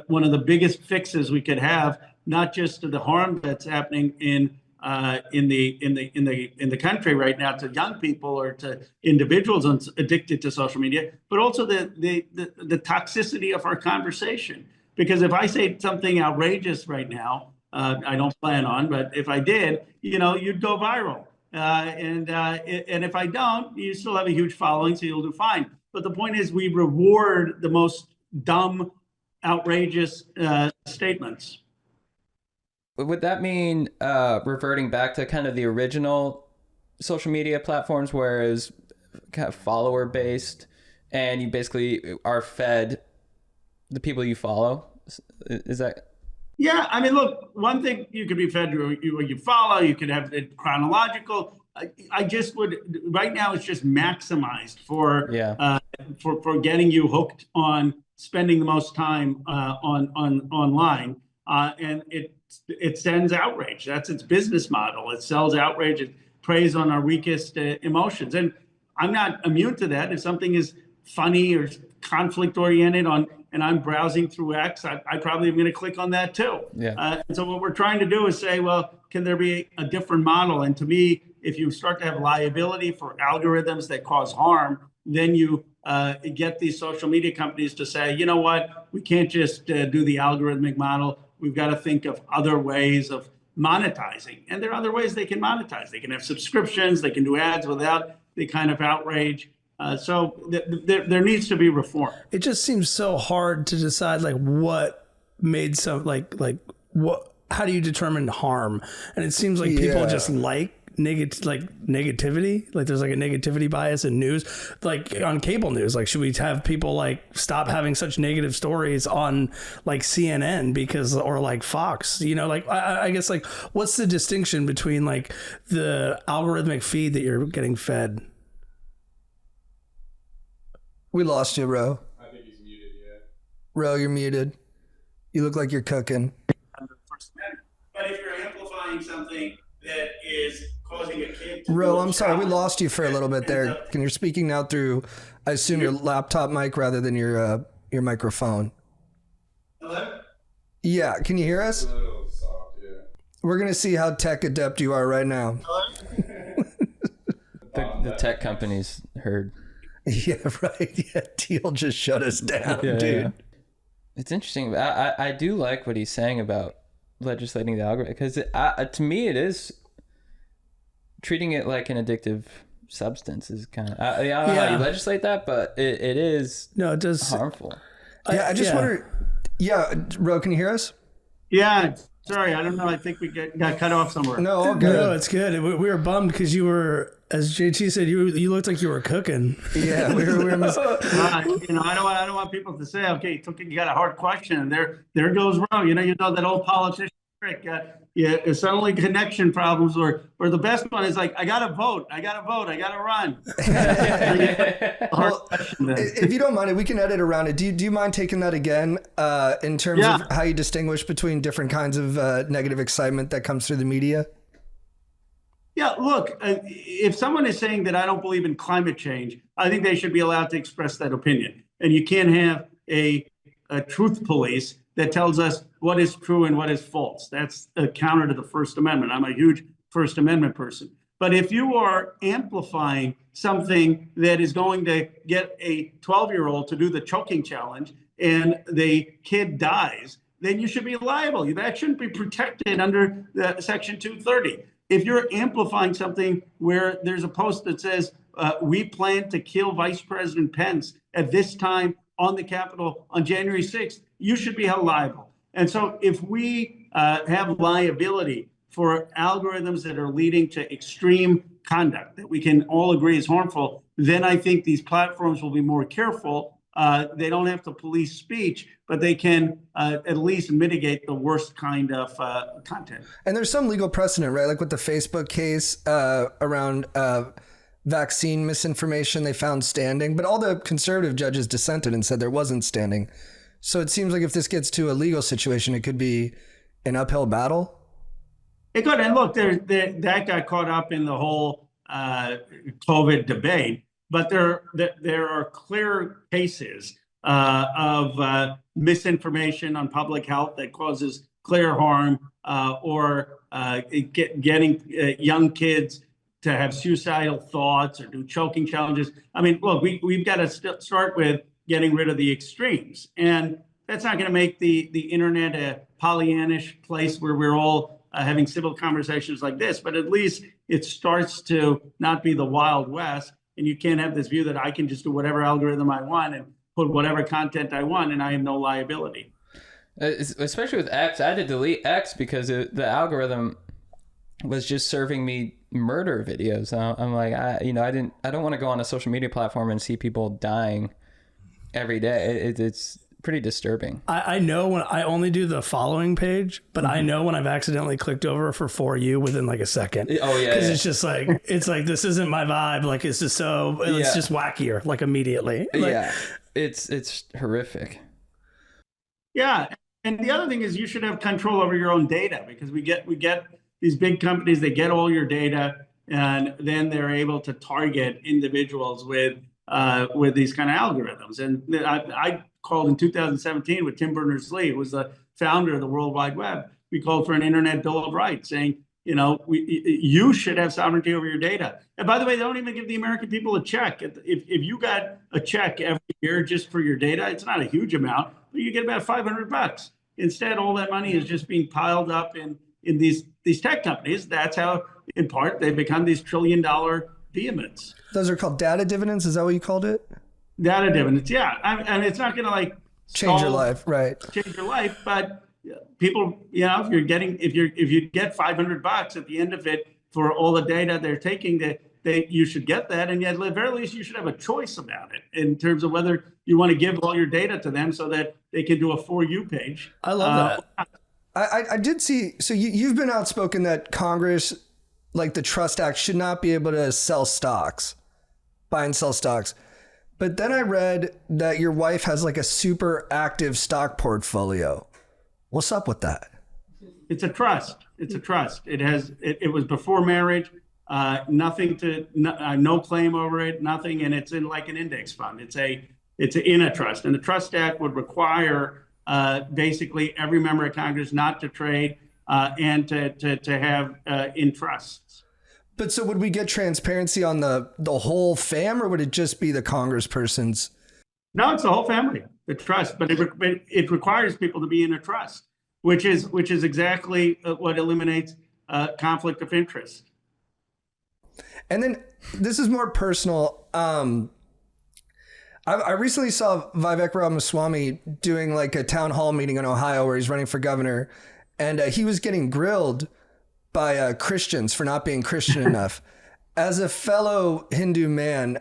one of the biggest fixes we could have, not just to the harm that's happening in the country right now to young people or to individuals addicted to social media, but also the toxicity of our conversation. Because if I say something outrageous right now, I don't plan on, but if I did, you'd go viral. And if I don't, you still have a huge following, so you'll do fine. But the point is, we reward the most dumb, outrageous statements. Would that mean reverting back to kind of the original social media platforms, whereas kind of follower based, and you basically are fed the people you follow? Is that? Yeah, I mean, look, one thing you could be fed what you follow, you could have it chronological. I just would, right now it's just maximized for getting you hooked on spending the most time online, and it sends outrage. That's its business model. It sells outrage. It preys on our weakest emotions, and I'm not immune to that. If something is funny or conflict oriented and I'm browsing through X, I probably am going to click on that too. And so what we're trying to do is say, well, can there be a different model? And to me, if you start to have liability for algorithms that cause harm, then you get these social media companies to say, you know what, we can't just do the algorithmic model. We've got to think of other ways of monetizing. And there are other ways they can monetize. They can have subscriptions. They can do ads without the kind of outrage. So there needs to be reform. It just seems so hard to decide what made some what. How do you determine harm? And it seems like people just negativity. Like there's a negativity bias in news, on cable news. Should we have people stop having such negative stories on CNN or Fox? I guess what's the distinction between the algorithmic feed that you're getting fed? We lost you, Ro. I think he's muted, yeah. Ro, you're muted. You look like you're cooking. But if you're amplifying something that is causing a kid to Ro, I'm sorry, we lost you for a little bit there. Can you speaking now through, I assume, your laptop mic rather than your microphone? Hello? Yeah, can you hear us? A little soft, yeah. We're going to see how tech adept you are right now. Hello? The tech companies heard. Yeah, right. Yeah, Teal just shut us down, dude. Yeah. It's interesting. I do like what he's saying about legislating the algorithm, because to me it is treating it like an addictive substance is kind of I don't know how you legislate that, but it is it does harmful. I just wonder. Yeah, Ro, can you hear us? Yeah, sorry, I don't know. I think we got cut off somewhere. No, all good. No, it's good. We were bummed because you were, as JT said, you looked like you were cooking. Yeah, we were I don't want people to say, okay, you got a hard question, and there goes Ro. You know that old politician trick. Suddenly connection problems, or the best one is I gotta vote, I gotta run. Well, if you don't mind it, we can edit around it. Do you mind taking that again in terms of how you distinguish between different kinds of negative excitement that comes through the media? Yeah, look, if someone is saying that I don't believe in climate change, I think they should be allowed to express that opinion. And you can't have a truth police that tells us what is true and what is false. That's a counter to the First Amendment. I'm a huge First Amendment person. But if you are amplifying something that is going to get a 12-year-old to do the choking challenge and the kid dies, then you should be liable. That shouldn't be protected under the Section 230. If you're amplifying something where there's a post that says, we plan to kill Vice President Pence at this time on the Capitol on January 6th, you should be held liable. And so if we have liability for algorithms that are leading to extreme conduct that we can all agree is harmful, then I think these platforms will be more careful They don't have to police speech, but they can at least mitigate the worst kind of content. And there's some legal precedent, right? Like with the Facebook case around vaccine misinformation, they found standing, but all the conservative judges dissented and said there wasn't standing. So it seems like if this gets to a legal situation, it could be an uphill battle. It could. And look, that got caught up in the whole COVID debate. But there are clear cases of misinformation on public health that causes clear harm, or getting young kids to have suicidal thoughts or do choking challenges. I mean, look, we've got to start with getting rid of the extremes, and that's not going to make the internet a Pollyannish place where we're all having civil conversations like this. But at least it starts to not be the Wild West. And you can't have this view that I can just do whatever algorithm I want and put whatever content I want, and I have no liability. Especially with X, I had to delete X because the algorithm was just serving me murder videos. I'm like, I don't want to go on a social media platform and see people dying every day. It's pretty disturbing. I know when I only do the following page, but I know when I've accidentally clicked over for you within like a second. Oh yeah. Because it's just like, it's like, this isn't my vibe. Like, it's just so, it's just wackier, like immediately. Like, yeah. It's horrific. Yeah. And the other thing is you should have control over your own data, because we get these big companies, they get all your data, and then they're able to target individuals with these kind of algorithms. And I called in 2017 with Tim Berners-Lee, who was the founder of the World Wide Web. We called for an Internet Bill of Rights, saying, you should have sovereignty over your data. And by the way, they don't even give the American people a check. If you got a check every year just for your data, it's not a huge amount, but you get about $500. Instead, all that money is just being piled up in these tech companies. That's how, in part, they've become these trillion-dollar behemoths. Those are called data dividends. Is that what you called it? Data dividends, yeah. And it's not going to change your life, right? Change your life, but people, if you get $500 at the end of it for all the data they're taking, you should get that, and yet at the very least you should have a choice about it in terms of whether you want to give all your data to them so that they can do a For You page. I love that. I did see. So you've been outspoken that Congress, like the Trust Act, should not be able to buy and sell stocks. But then I read that your wife has like a super active stock portfolio. What's up with that? It's a trust. It was before marriage. No claim over it, nothing. And it's in like an index fund. It's in a trust. And the Trust Act would require basically every member of Congress not to trade and to have in trusts. But so would we get transparency on the whole fam, or would it just be the congresspersons? No, it's the whole family, the trust. But it requires people to be in a trust, which is exactly what eliminates conflict of interest. And then this is more personal. I recently saw Vivek Ramaswamy doing like a town hall meeting in Ohio where he's running for governor, and he was getting grilled by Christians for not being Christian enough. As a fellow Hindu man,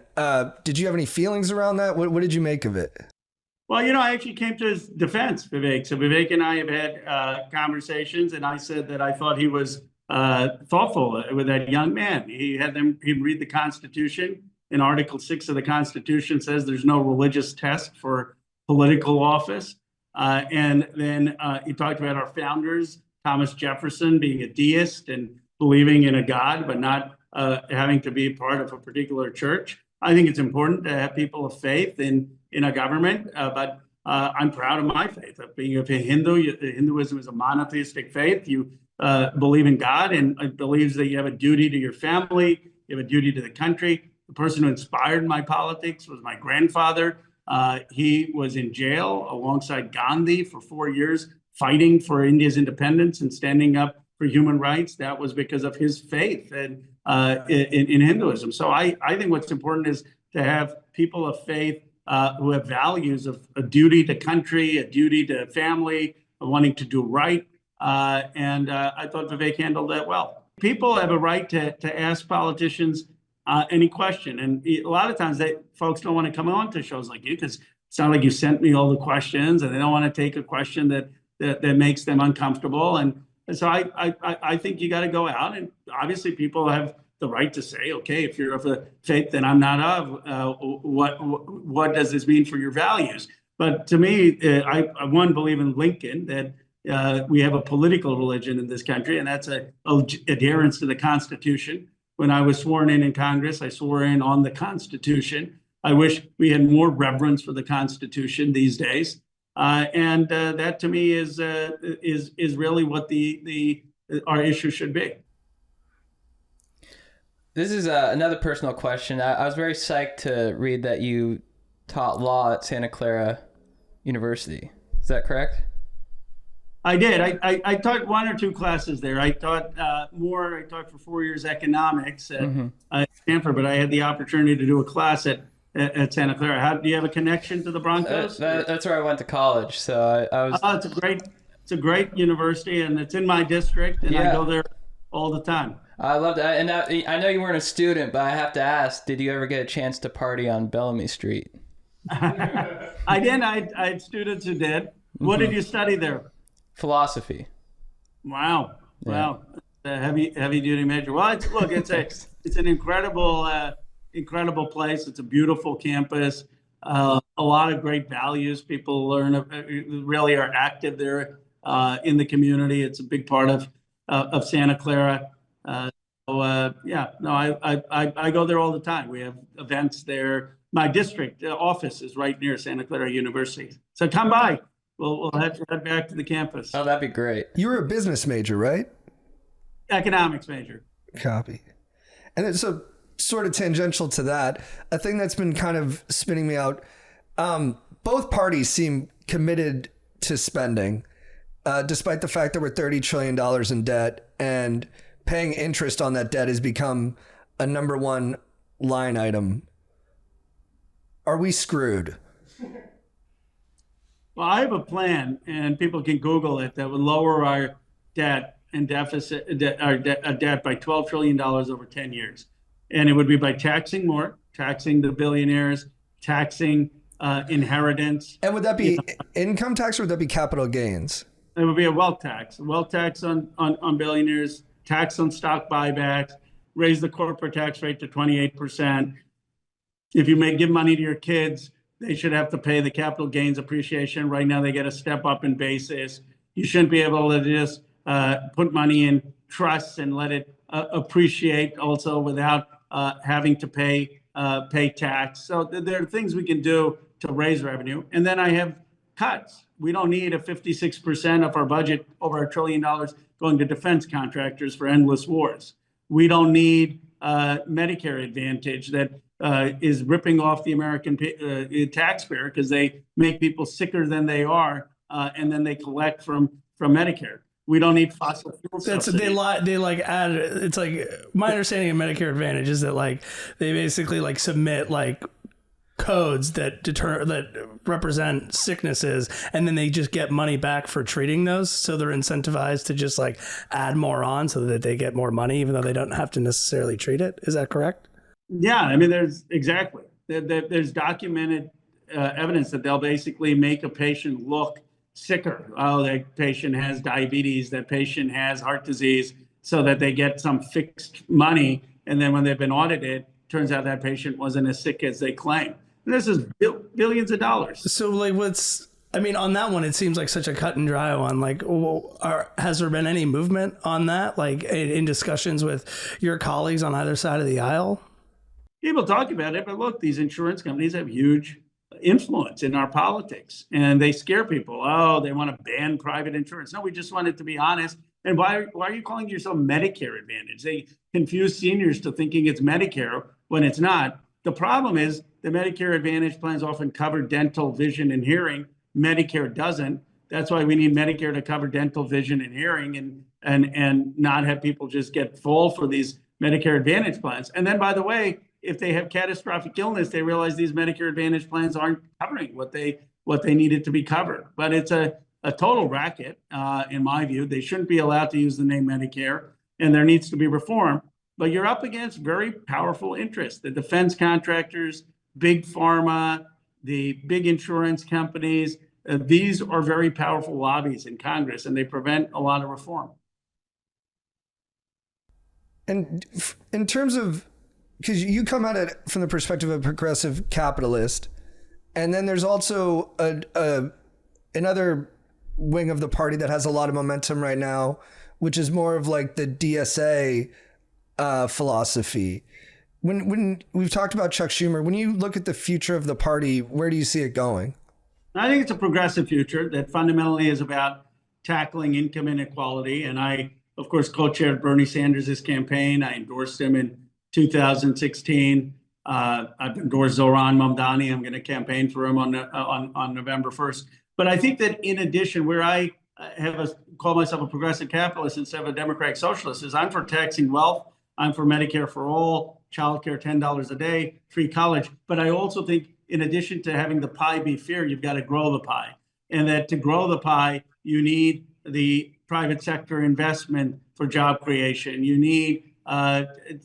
did you have any feelings around that? What did you make of it? Well, I actually came to his defense, Vivek. So Vivek and I have had conversations, and I said that I thought he was thoughtful with that young man. He'd read the Constitution, and Article 6 of the Constitution says there's no religious test for political office. And then he talked about our founders, Thomas Jefferson, being a deist and believing in a God, but not having to be part of a particular church. I think it's important to have people of faith in a government, but I'm proud of my faith. Of being a Hindu, Hinduism is a monotheistic faith. You believe in God, and it believes that you have a duty to your family, you have a duty to the country. The person who inspired my politics was my grandfather. He was in jail alongside Gandhi for 4 years, fighting for India's independence and standing up for human rights. That was because of his faith and in Hinduism. So I think what's important is to have people of faith who have values of a duty to country, a duty to family, wanting to do right. And I thought Vivek handled that well. People have a right to ask politicians any question. And a lot of times folks don't want to come on to shows like you because It's not like you sent me all the questions, and they don't want to take a question that makes them uncomfortable. And so I think you got to go out, and obviously people have the right to say, okay, if you're of a faith that I'm not of, what does this mean for your values? But to me, I believe in Lincoln, that we have a political religion in this country, and that's a adherence to the Constitution. When I was sworn in Congress, I swore in on the Constitution. I wish we had more reverence for the Constitution these days, and that to me is really what our issue should be. This is another personal question. I was very psyched to read that you taught law at Santa Clara University. Is that correct? I did. I taught 1 or 2 classes there. I taught more. I taught for 4 years economics at Stanford, but I had the opportunity to do a class at Santa Clara. Do you have a connection to the Broncos? That's where I went to college. So I was. Oh, it's a great university, and it's in my district, and I go there all the time. I love that. And I know you weren't a student, but I have to ask, did you ever get a chance to party on Bellamy Street? I did. I had students who did. What did you study there? Philosophy. Wow. Yeah. Wow. A heavy duty major. Well, it's an incredible place. It's a beautiful campus. A lot of great values. People really are active there in the community. It's a big part of Santa Clara. I go there all the time. We have events there. My district office is right near Santa Clara University. So come by. We'll head back to the campus. Oh, that'd be great. You were a business major, right? Economics major. Copy. And it's so sort of tangential to that, a thing that's been kind of spinning me out. Both parties seem committed to spending, despite the fact that we're $30 trillion in debt, and paying interest on that debt has become a number one line item. Are we screwed? Well, I have a plan, and people can Google it, that would lower our debt and deficit, our debt by $12 trillion over 10 years. And it would be by taxing more, taxing the billionaires, taxing inheritance. And would that be income tax, or would that be capital gains? It would be a wealth tax on billionaires, tax on stock buybacks, raise the corporate tax rate to 28%. If you give money to your kids, they should have to pay the capital gains appreciation. Right now, they get a step up in basis. You shouldn't be able to just put money in trusts and let it appreciate also without having to pay tax. So there are things we can do to raise revenue. And then I have cuts. We don't need a 56% of our budget, over $1 trillion, going to defense contractors for endless wars. We don't need Medicare Advantage that is ripping off the American taxpayer, because they make people sicker than they are, and then they collect from Medicare. We don't need fossil fuel subsidies. They add. It's like, my understanding of Medicare Advantage is that they basically submit codes that represent sicknesses, and then they just get money back for treating those. So they're incentivized to just add more on so that they get more money, even though they don't have to necessarily treat it. Is that correct? Yeah, I mean, there's documented evidence that they'll basically make a patient look sicker. Oh, that patient has diabetes, that patient has heart disease, so that they get some fixed money. And then when they've been audited, turns out that patient wasn't as sick as they claim. And this is billions of dollars. So on that one, it seems like such a cut and dry one. Has there been any movement on that, in discussions with your colleagues on either side of the aisle? People talk about it, but look, these insurance companies have huge influence in our politics, and they scare people. Oh, they want to ban private insurance. No, we just want it to be honest. And why are you calling yourself Medicare Advantage? They confuse seniors to thinking it's Medicare when it's not. The problem is the Medicare Advantage plans often cover dental, vision, and hearing. Medicare doesn't. That's why we need Medicare to cover dental, vision, and hearing, and not have people just fall for these Medicare Advantage plans. And then, by the way, if they have catastrophic illness, they realize these Medicare Advantage plans aren't covering what they needed to be covered. But it's a total racket, in my view. They shouldn't be allowed to use the name Medicare, and there needs to be reform. But you're up against very powerful interests: the defense contractors, big pharma, the big insurance companies. These are very powerful lobbies in Congress, and they prevent a lot of reform. And in terms of, because you come at it from the perspective of a progressive capitalist, and then there's also another wing of the party that has a lot of momentum right now, which is more of like the DSA philosophy. When we've talked about Chuck Schumer, when you look at the future of the party, where do you see it going? I think it's a progressive future that fundamentally is about tackling income inequality. And I, of course, co-chaired Bernie Sanders' campaign. I endorsed him in 2016. I've endorsed Zohran Mamdani. I'm going to campaign for him on November 1st. But I think that in addition, where I call myself a progressive capitalist instead of a democratic socialist, is I'm for taxing wealth. I'm for Medicare for all, childcare $10 a day, free college. But I also think in addition to having the pie be fair, you've got to grow the pie. And that to grow the pie, you need the private sector investment for job creation. You need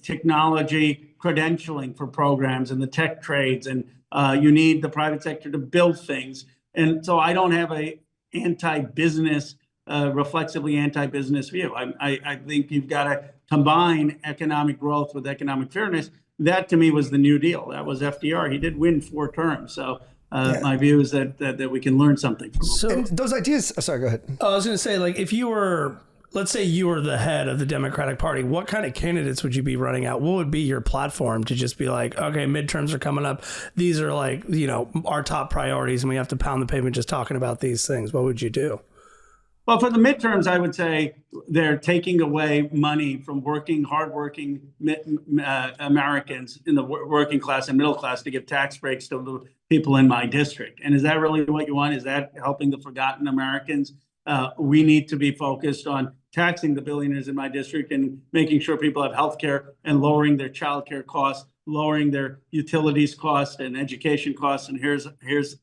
technology credentialing for programs in the tech trades. And you need the private sector to build things. And so I don't have a anti-business, reflexively anti-business view. I think you've got to combine economic growth with economic fairness. That to me was the New Deal. That was FDR. He did win 4 terms. So my view is that we can learn something from him. So and those ideas, sorry, go ahead. I was going to say, like, if you were, let's say you were the head of the Democratic Party, what kind of candidates would you be running out? What would be your platform to just be like, okay, midterms are coming up. These are like, you know, our top priorities and we have to pound the pavement just talking about these things. What would you do? Well, for the midterms, I would say they're taking away money from hardworking Americans in the working class and middle class to give tax breaks to the people in my district. And is that really what you want? Is that helping the forgotten Americans? We need to be focused on taxing the billionaires in my district and making sure people have health care and lowering their child care costs, lowering their utilities costs and education costs. And here's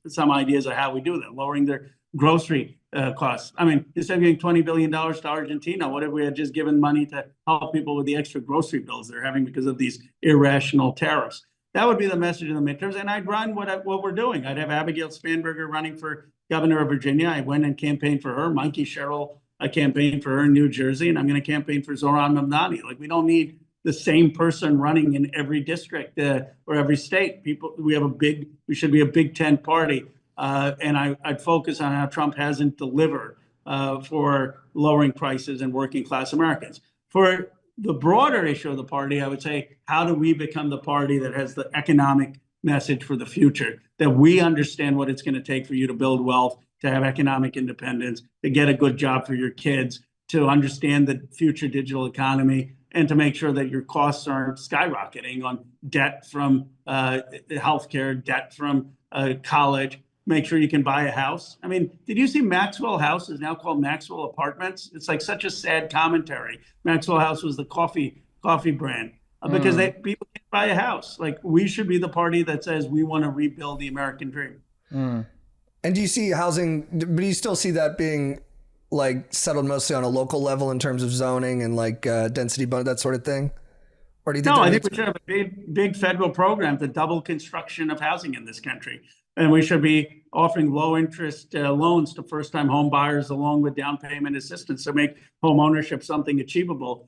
some ideas of how we do that, lowering their grocery costs. I mean, instead of giving $20 billion to Argentina, what if we had just given money to help people with the extra grocery bills they're having because of these irrational tariffs? That would be the message in the midterms. And I'd run what we're doing. I'd have Abigail Spanberger running for governor of Virginia. I went and campaigned for her. Mikey Sherrill, I campaigned for her in New Jersey. And I'm going to campaign for Zohran Mamdani. Like, we don't need the same person running in every district or every state. We should be a Big Ten party. And I'd focus on how Trump hasn't delivered for lowering prices and working class Americans. For the broader issue of the party, I would say, how do we become the party that has the economic message for the future, that we understand what it's going to take for you to build wealth, to have economic independence, to get a good job for your kids, to understand the future digital economy, and to make sure that your costs aren't skyrocketing on debt from healthcare, debt from college. Make sure you can buy a house. I mean, did you see Maxwell House is now called Maxwell Apartments? It's like such a sad commentary. Maxwell House was the coffee brand because people can't buy a house. Like, we should be the party that says we want to rebuild the American dream. And do you see housing, but do you still see that being like settled mostly on a local level in terms of zoning and like density, that sort of thing? Or do you think I think we should have a big federal program to double construction of housing in this country. And we should be offering low interest loans to first time home buyers along with down payment assistance to make home ownership something achievable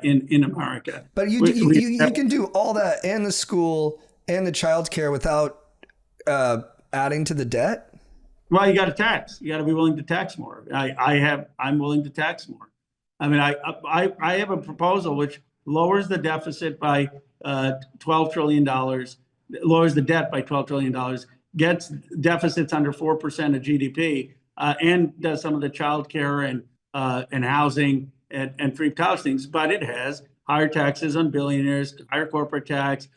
in America. But you can do all that and the school and the childcare without adding to the debt? Well, you got to tax. You got to be willing to tax more. I'm willing to tax more. I mean, I have a proposal which lowers the deficit by $12 trillion, lowers the debt by $12 trillion, gets deficits under 4% of GDP, and does some of the child care and housing and free college things. But it has higher taxes on billionaires, higher corporate tax,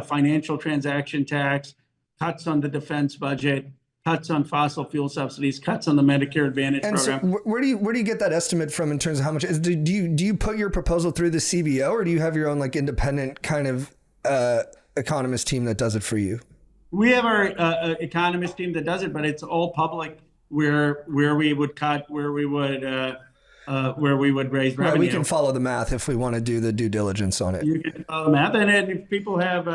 financial transaction tax, cuts on the defense budget, cuts on fossil fuel subsidies, cuts on the Medicare Advantage program. So where do you get that estimate from in terms of how much? Do you put your proposal through the CBO, or do you have your own like independent kind of economist team that does it for you? We have our economist team that does it, but it's all public. Where we would cut, where we would raise revenue. Right, we can follow the math if we want to do the due diligence on it. You can follow the math, and if people have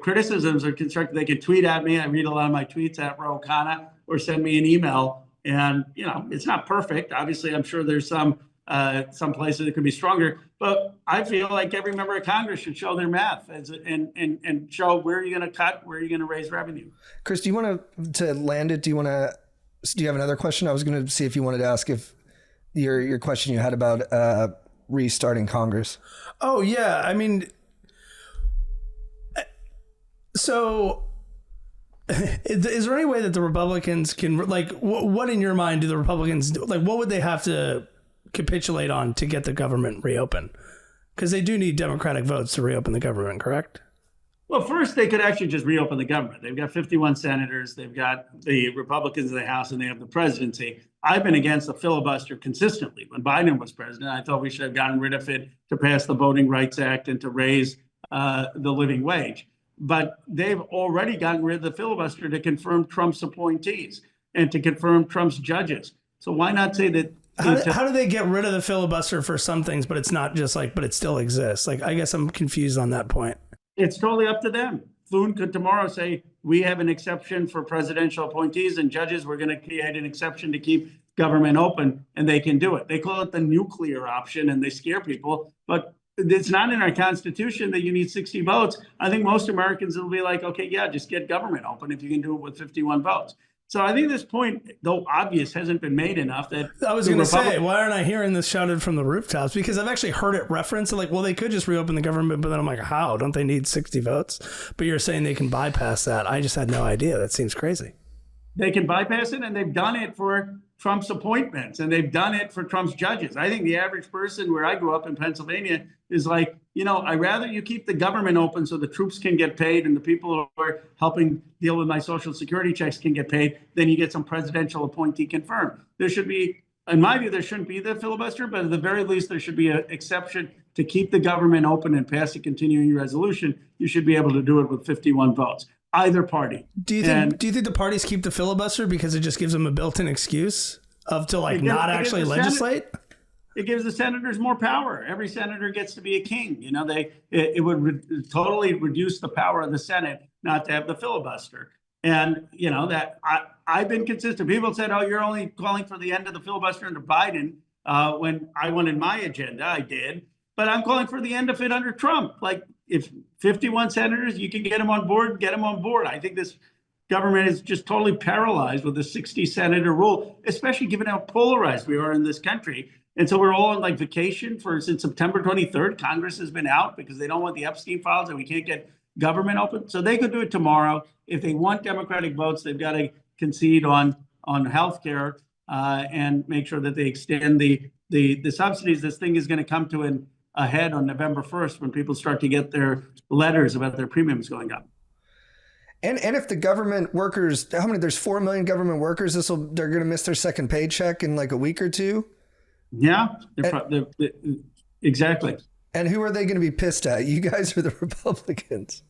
criticisms are constructive, they can tweet at me. I read a lot of my tweets at Khanna, or send me an email. And, it's not perfect. Obviously, I'm sure there's some places that could be stronger. But I feel like every member of Congress should show their math and show where you're going to cut, where you're going to raise revenue. Chris, do you want to land it? Do you have another question? I was going to see if you wanted to ask if your question you had about restarting Congress. Oh, yeah. I mean, so is there any way that the Republicans can, like, what in your mind do the Republicans do? Like, what would they have to capitulate on to get the government reopened? Because they do need Democratic votes to reopen the government, correct? Well, first, they could actually just reopen the government. They've got 51 senators. They've got the Republicans in the House, and they have the presidency. I've been against the filibuster consistently. When Biden was president, I thought we should have gotten rid of it to pass the Voting Rights Act and to raise the living wage. But they've already gotten rid of the filibuster to confirm Trump's appointees and to confirm Trump's judges. So why not say that? How do they get rid of the filibuster for some things, but it's not just like, but it still exists? Like, I guess I'm confused on that point. It's totally up to them. Thune could tomorrow say, we have an exception for presidential appointees and judges. We're going to create an exception to keep government open, and they can do it. They call it the nuclear option, and they scare people. But it's not in our Constitution that you need 60 votes. I think most Americans will be like, okay, yeah, just get government open if you can do it with 51 votes. So I think this point, though obvious, hasn't been made enough. That I was going to say, why aren't I hearing this shouted from the rooftops? Because I've actually heard it referenced, like, well, they could just reopen the government, but then I'm like, how? Don't they need 60 votes? But you're saying they can bypass that. I just had no idea. That seems crazy. They can bypass it, and they've done it for Trump's appointments, and they've done it for Trump's judges. I think the average person where I grew up in Pennsylvania is like, I'd rather you keep the government open so the troops can get paid and the people who are helping deal with my Social Security checks can get paid, then you get some presidential appointee confirmed. There should be, in my view, there shouldn't be the filibuster, but at the very least, there should be an exception to keep the government open and pass a continuing resolution. You should be able to do it with 51 votes. Either party. Do you think the parties keep the filibuster because it just gives them a built-in excuse to not actually legislate? It gives the senators more power. Every senator gets to be a king. It would totally reduce the power of the Senate not to have the filibuster. And that I've been consistent. People said, "Oh, you're only calling for the end of the filibuster under Biden." When I wanted my agenda, I did, but I'm calling for the end of it under Trump. Like, if 51 senators, you can get them on board, get them on board. I think this government is just totally paralyzed with the 60 senator rule, especially given how polarized we are in this country. And so we're all on like vacation since September 23rd. Congress has been out because they don't want the Epstein files and we can't get government open. So they could do it tomorrow. If they want Democratic votes, they've got to concede on health care and make sure that they extend the subsidies. This thing is going to come to a head on November 1st when people start to get their letters about their premiums going up. And if the government workers, there's 4 million government workers, they're going to miss their second paycheck in like a week or two. Yeah, exactly. And who are they going to be pissed at? You guys or the Republicans?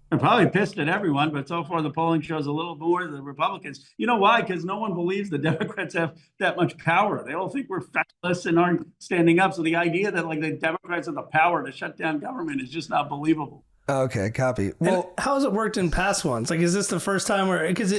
They're probably pissed at everyone, but so far the polling shows a little more than the Republicans. You know why? Because no one believes the Democrats have that much power. They all think we're feckless and aren't standing up. So the idea that like the Democrats have the power to shut down government is just not believable. Okay, copy. Well, and how has it worked in past ones? Like, is this the first time where, because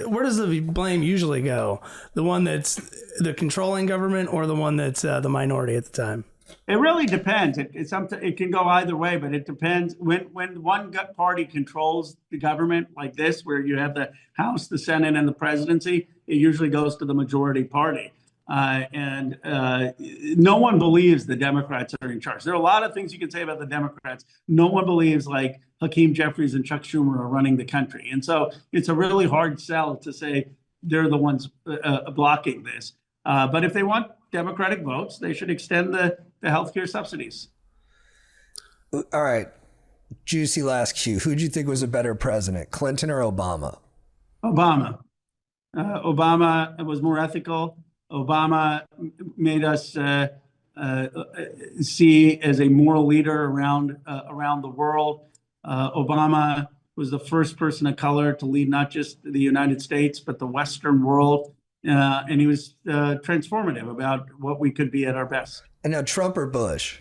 where does the blame usually go? The one that's the controlling government or the one that's the minority at the time? It really depends. It can go either way, but it depends. When one party controls the government like this, where you have the House, the Senate, and the presidency, it usually goes to the majority party. And no one believes the Democrats are in charge. There are a lot of things you can say about the Democrats. No one believes like Hakeem Jeffries and Chuck Schumer are running the country. And so it's a really hard sell to say they're the ones blocking this. But if they want Democratic votes, they should extend the healthcare subsidies. All right. Juicy last cue. Who do you think was a better president, Clinton or Obama? Obama. Obama was more ethical. Obama made us see as a moral leader around the world. Obama was the first person of color to lead not just the United States, but the Western world. And he was transformative about what we could be at our best. And now Trump or Bush?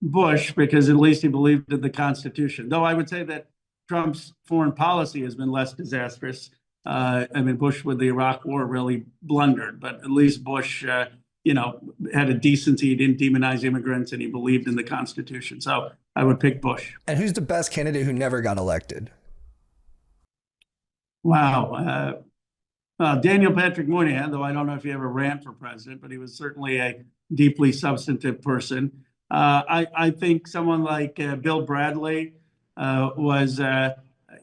Bush, because at least he believed in the Constitution. Though I would say that Trump's foreign policy has been less disastrous. I mean, Bush with the Iraq War really blundered, but at least Bush, had a decency. He didn't demonize immigrants, and he believed in the Constitution. So I would pick Bush. And who's the best candidate who never got elected? Wow. Daniel Patrick Moynihan, though I don't know if he ever ran for president, but he was certainly a deeply substantive person. I think someone like Bill Bradley was,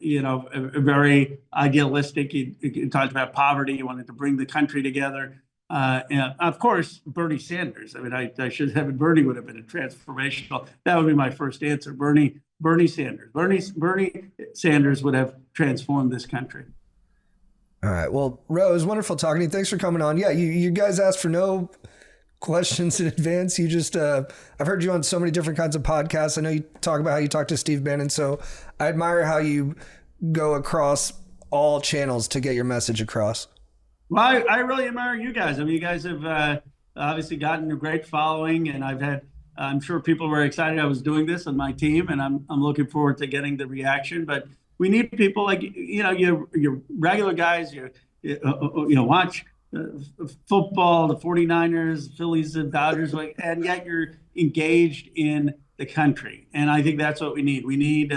very idealistic. He talked about poverty. He wanted to bring the country together. And of course, Bernie Sanders. I mean, I should have it. Bernie would have been a transformational. That would be my first answer. Bernie Sanders. Bernie Sanders would have transformed this country. All right. Well, Ro, it was wonderful talking to you. Thanks for coming on. Yeah, you guys asked for no questions in advance. You just, I've heard you on so many different kinds of podcasts. I know you talk about how you talk to Steve Bannon. So I admire how you go across all channels to get your message across. Well, I really admire you guys. I mean, you guys have obviously gotten a great following, and I'm sure people were excited I was doing this on my team, and I'm looking forward to getting the reaction. But we need people like, your regular guys, watch football, the 49ers, Phillies, and Dodgers, and yet you're engaged in the country. And I think that's what we need. We need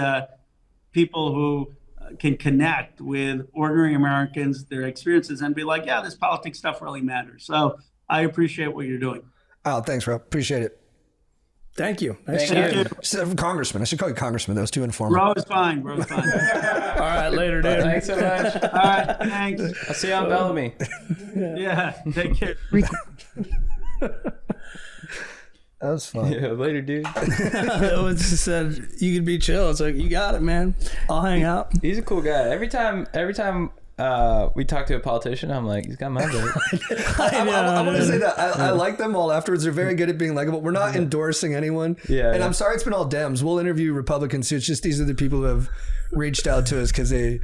people who can connect with ordinary Americans, their experiences, and be like, yeah, this politics stuff really matters. So I appreciate what you're doing. Oh, thanks, Ro. Appreciate it. Thank you. Thank you. Congressman. I should call you Congressman. That was too informal. Bro is fine. All right, later, dude. Thanks so much. All right, thanks. I'll see you on Bellamy. Yeah, take care. That was fun. Yeah, later, dude. It just said you could be chill. It's like, you got it, man. I'll hang out. He's a cool guy. Every time we talk to a politician, I'm like, he's got my vote. I want to say that I like them all afterwards. They're very good at being likable. We're not endorsing anyone. Yeah. And I'm sorry it's been all Dems. We'll interview Republicans too. It's just these are the people who have reached out to us because they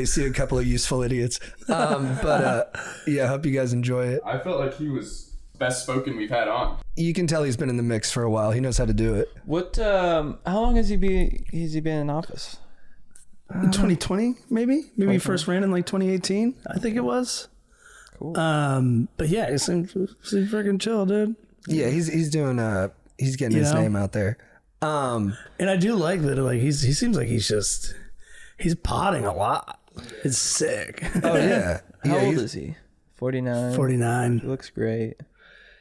see a couple of useful idiots. I hope you guys enjoy it. I felt like he was best spoken we've had on. You can tell he's been in the mix for a while. He knows how to do it. What? How long has he been in office? 2020, maybe he first ran in like 2018, I think it was. Cool. But yeah, he seems freaking chill, dude. Yeah, he's doing he's getting his name out there. And I do like that. Like he seems like he's potting a lot. It's sick. Oh yeah. How old is he? 49. 49. He looks great.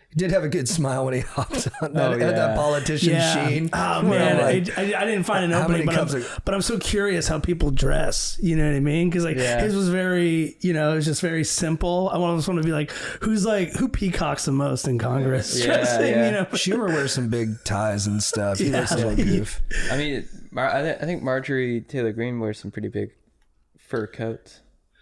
He did have a good smile when he hopped on that politician sheen. Oh man, I didn't find an opening, but I'm so curious how people dress. You know what I mean? Because his was very, it was just very simple. I almost want to be like, who peacocks the most in Congress? Dressing, Schumer wears some big ties and stuff. He looks a little goof. I mean, I think Marjorie Taylor Greene wears some pretty big fur coats.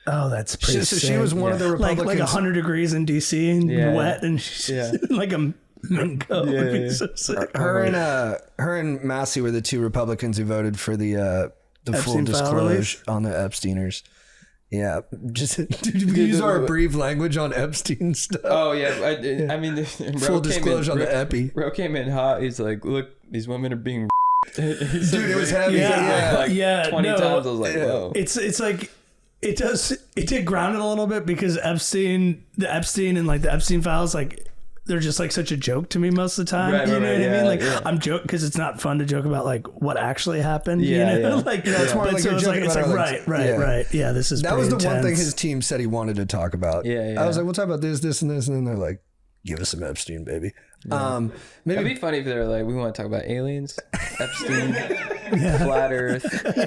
Oh, that's pretty So sick. she was one of the Republicans. Like 100 degrees in D.C. and wet, and she's like a mingo. Would be so sick. Her and Massey were the two Republicans who voted for the full disclosure on the Epsteiners. Yeah, just use our brief language on Epstein stuff. Oh yeah, I mean, full disclosure on the Epi. Ro came in hot. He's like, look, these women are being. Dude, it was heavy. 20 times. I was like, whoa. It's like. It did ground it a little bit because the Epstein and like the Epstein files, like they're just like such a joke to me most of the time. You know what I mean? Like I'm joking because it's not fun to joke about like what actually happened. Like that's more like you're joking about. Right. Yeah, this is. That was the one thing his team said he wanted to talk about. Yeah. I was like, we'll talk about this, and this, and then they're like, give us some Epstein, baby. Yeah. Maybe it'd be funny if they're like, we want to talk about aliens, Epstein, flat Earth.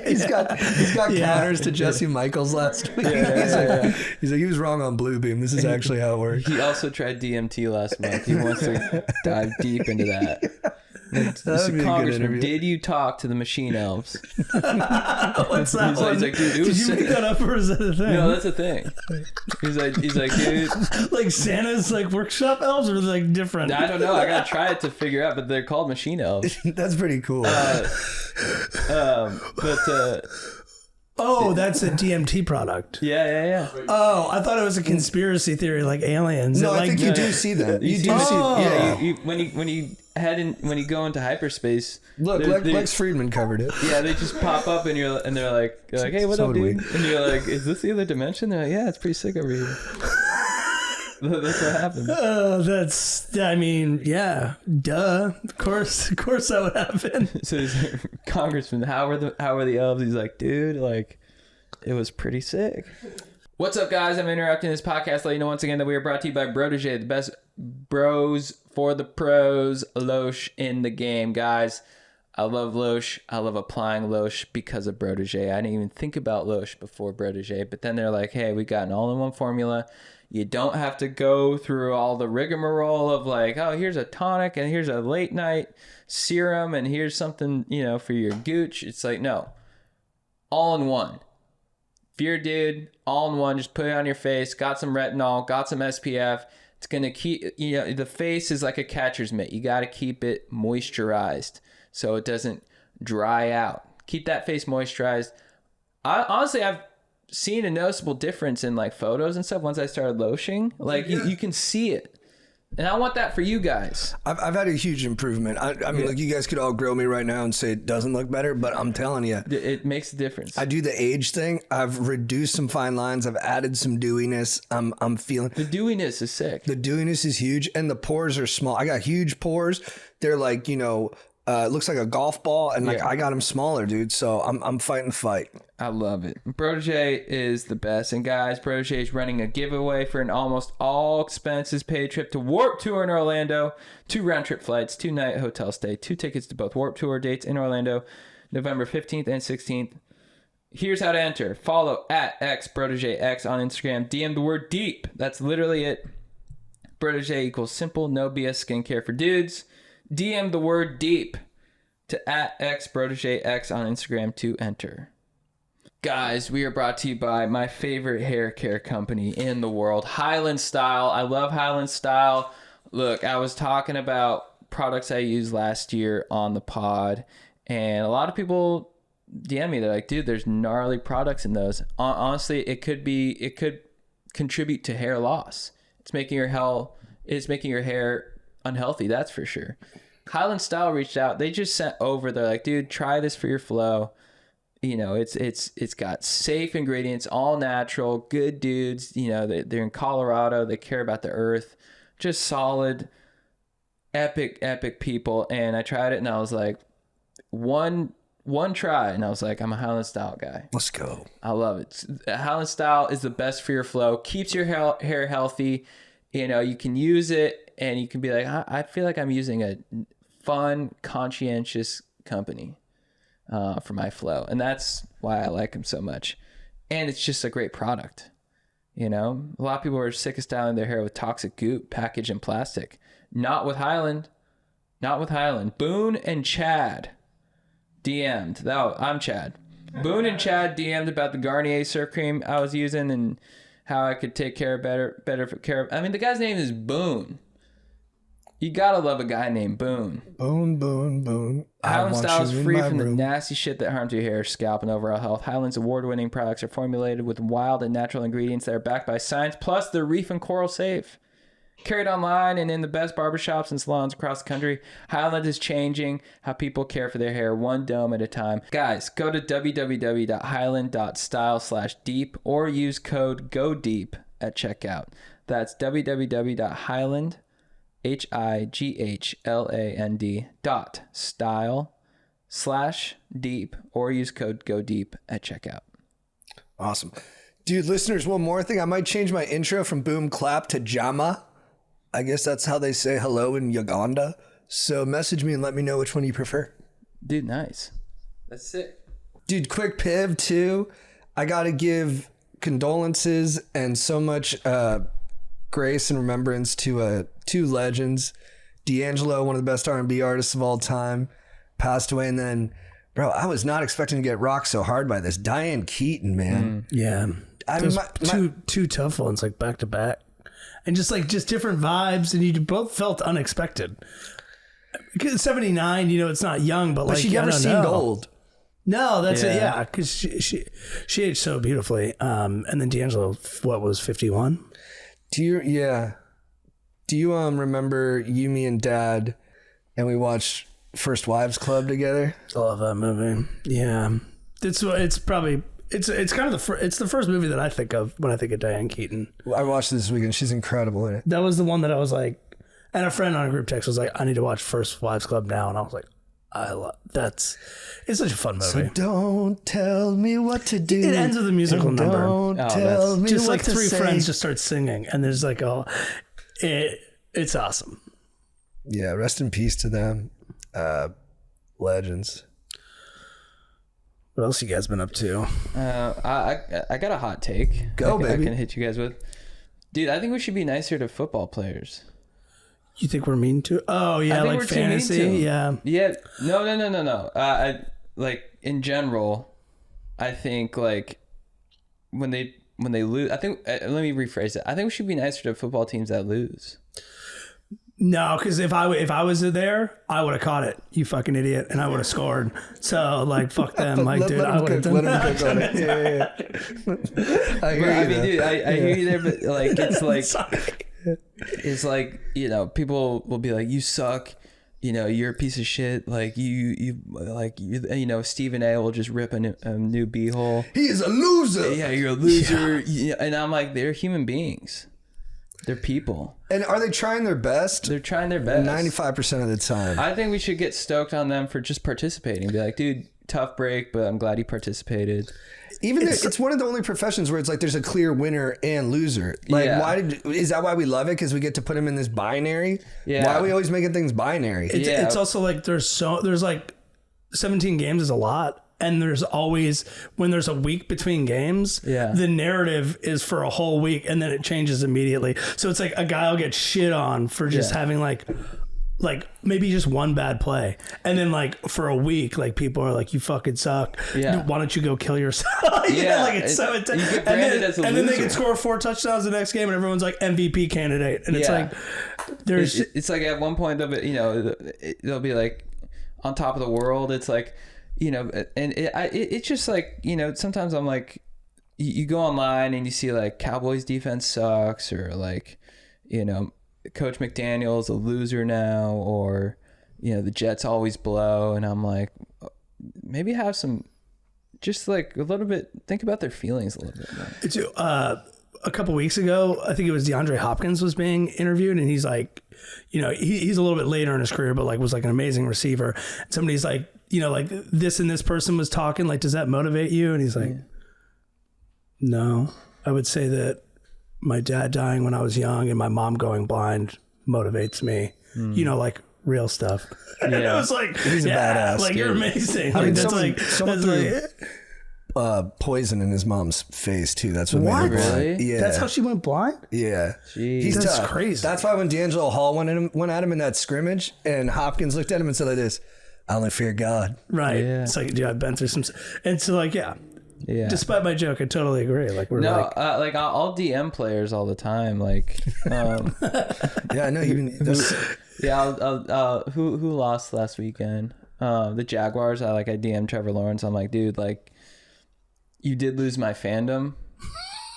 He's got counters to Jesse Michaels last week. He's like, he was wrong on Bluebeam. This is actually how it works. He also tried DMT last month. He wants to dive deep into that. Mr. Congressman, did you talk to the machine elves? What's that one? He's like, dude, did you make that up or is that a thing? No, that's a thing. He's like, dude. Like Santa's like workshop elves or like different? I don't know. I gotta try it to figure out, but they're called machine elves. That's pretty cool. Oh, that's a DMT product. Yeah. Oh, I thought it was a conspiracy theory like aliens. No, I think you do see them. You do see. Yeah. When you go into hyperspace. Look, Lex Friedman covered it. Yeah, they just pop up and they're like, hey, what up, dude? And you're like, is this the other dimension? They're like, yeah, it's pretty sick over here. That's what happened. Yeah, duh. Of course that would happen. So he's like, Congressman, how are the elves? He's like, dude, like, it was pretty sick. What's up, guys? I'm interrupting this podcast to let you know once again that we are brought to you by Protégé, the best bros for the pros, Loesch in the game, guys. I love Loesch. I love applying Loesch because of Protégé. I didn't even think about Loesch before Protégé, but then they're like, hey, we got an all-in-one formula. You don't have to go through all the rigmarole of like, oh, here's a tonic and here's a late night serum and here's something, for your gooch. It's like, no, all in one. If you're a dude, all in one, just put it on your face, got some retinol, got some SPF. It's going to keep, the face is like a catcher's mitt. You got to keep it moisturized so it doesn't dry out. Keep that face moisturized. I've seen a noticeable difference in like photos and stuff once I started lotioning. Like you can see it, and I want that for you guys. I've had a huge improvement. I mean, like, you guys could all grill me right now and say it doesn't look better, but I'm telling you, it makes a difference. I do the age thing. I've reduced some fine lines. I've added some dewiness. I'm feeling the dewiness is sick. The dewiness is huge, and the pores are small. I got huge pores. They're like, it looks like a golf ball, and like I got them smaller, dude. So I'm fighting the fight. I love it. Protégé is the best. And guys, Protégé is running a giveaway for an almost all expenses paid trip to Warped Tour in Orlando. 2 round trip flights, 2-night hotel stay, 2 tickets to both Warped Tour dates in Orlando, November 15th and 16th. Here's how to enter. Follow at xProtégéX on Instagram. DM the word deep. That's literally it. Protégé equals simple, no BS skincare for dudes. DM the word deep to at xProtégéX on Instagram to enter. Guys, we are brought to you by my favorite hair care company in the world, Highland Style. I love Highland Style. Look, I was talking about products I used last year on the pod, and a lot of people DM me. They're like, dude, there's gnarly products in those. Honestly, it could contribute to hair loss. It's making your hair unhealthy, that's for sure. Highland Style reached out. They just sent over. They're like, dude, try this for your flow. It's got safe ingredients, all natural, good dudes. They're in Colorado. They care about the earth. Just solid, epic people. And I tried it, and I was like, one try, and I was like, I'm a Highland Style guy. Let's go. I love it. Highland Style is the best for your flow. Keeps your hair healthy. You can use it, and you can be like, I feel like I'm using a fun, conscientious company for my flow. And that's why I like them so much. And it's just a great product. A lot of people are sick of styling their hair with toxic goop, packaged in plastic. Not with Highland. Boone and Chad DM'd. I'm Chad. Boone and Chad DM'd about the Garnier Surf Cream I was using and how I could take better care of. I mean, the guy's name is Boone. You gotta love a guy named Boone. Boone. Highland Style is free from the nasty shit that harms your hair, scalp, and overall health. Highland's award-winning products are formulated with wild and natural ingredients that are backed by science, plus they're reef and coral safe. Carried online and in the best barbershops and salons across the country, Highland is changing how people care for their hair one dome at a time. Guys, go to www.highland.style/deep or use code GODEEP at checkout. That's www.highland, HIGHLAND.style/deep or use code GODEEP at checkout. Awesome. Dude, listeners, one more thing. I might change my intro from boom clap to jama. I guess that's how they say hello in Uganda. So message me and let me know which one you prefer. Dude, nice. That's sick. Dude, quick piv too. I got to give condolences and so much grace and remembrance to 2 legends. D'Angelo, one of the best R&B artists of all time, passed away. And then, bro, I was not expecting to get rocked so hard by this. Diane Keaton, man. Yeah. Two tough ones, like back to back. And just different vibes, and you both felt unexpected. 79, it's not young, but like she never seemed old. No, that's it. Yeah, because she aged so beautifully. And then D'Angelo, what was 51? Do you remember you, me, and Dad, and we watched First Wives Club together? I love that movie. Yeah, it's probably it's kind of it's the first movie that I think of when I think of Diane Keaton. I watched it this weekend. She's incredible in it. That was the one that I was like, and a friend on a group text was like, I need to watch First Wives Club now, and I was like, it's such a fun movie. So don't tell me what to do. It ends with a musical number. Don't tell me just what like to three say. friends just start singing, and there's like it's awesome. Yeah, rest in peace to them. Legends. What else you guys been up to? I got a hot take. Go, baby. I can hit you guys with. Dude, I think we should be nicer to football players. You think we're mean to? Oh yeah, like fantasy. Yeah. Yeah. No. Like in general, I think like when they lose, I think let me rephrase it. I think we should be nicer to football teams that lose. No, because if I was there, I would have caught it. You fucking idiot, and I would have scored. So like, fuck them. Like, dude, I would have done that. Let him cook on it. Yeah. I mean, dude, I hear you there, but like, it's like. It's like, you know, people will be like, you suck, you know, you're a piece of shit, like you know, Stephen A will just rip a new beehole. He is a loser. Yeah, you're a loser. Yeah. And I'm like, they're human beings, they're people. And are they trying their best? They're trying their best 95% of the time. I think we should get stoked on them for just participating. Be like, dude, tough break, but I'm glad he participated. Even it's one of the only professions where it's like there's a clear winner and loser. Like, is that why we love it? Because we get to put him in this binary. Yeah. Why are we always making things binary? It's also like there's like 17 games is a lot, and there's always when there's a week between games. Yeah. The narrative is for a whole week, and then it changes immediately. So it's like a guy will get shit on for just having like maybe just one bad play, and then like for a week, like people are like, you fucking suck. Yeah. Why don't you go kill yourself? Like it's so intense. You get branded as a loser. And then they can score 4 touchdowns the next game, and everyone's like MVP candidate. And it's like it's like at one point they'll be like on top of the world. It's like, you know, and it's just like, you know, sometimes I'm like, you go online and you see like Cowboys defense sucks, or like, you know, Coach McDaniel's a loser now, or, you know, the Jets always blow, and I'm like, maybe have some, just like a little bit, think about their feelings a little bit more. It's a couple weeks ago, I think it was DeAndre Hopkins was being interviewed, and he's like, you know, he's a little bit later in his career, but like was like an amazing receiver. Somebody's like, you know, like this and this person was talking, like, does that motivate you? And he's like, no, I would say that my dad dying when I was young and my mom going blind motivates me. You know, like real stuff. And I was like, he's a badass. Like, dude, you're amazing. I mean, Like, someone threw poison in his mom's face too. That's what made her blind. Really? Yeah. That's how she went blind? Yeah. Jeez. He's That's tough. crazy. That's why when D'Angelo Hall went at him in that scrimmage, and Hopkins looked at him and said like this, I only fear God. Right. Yeah. It's like, dude, I've been through some. And so, like, yeah. Despite my joke, I totally agree. Like, we're like I'll DM players all the time. Like, yeah, I know. Who lost last weekend? The Jaguars. I DM Trevor Lawrence. I'm like, dude, like, you did lose my fandom,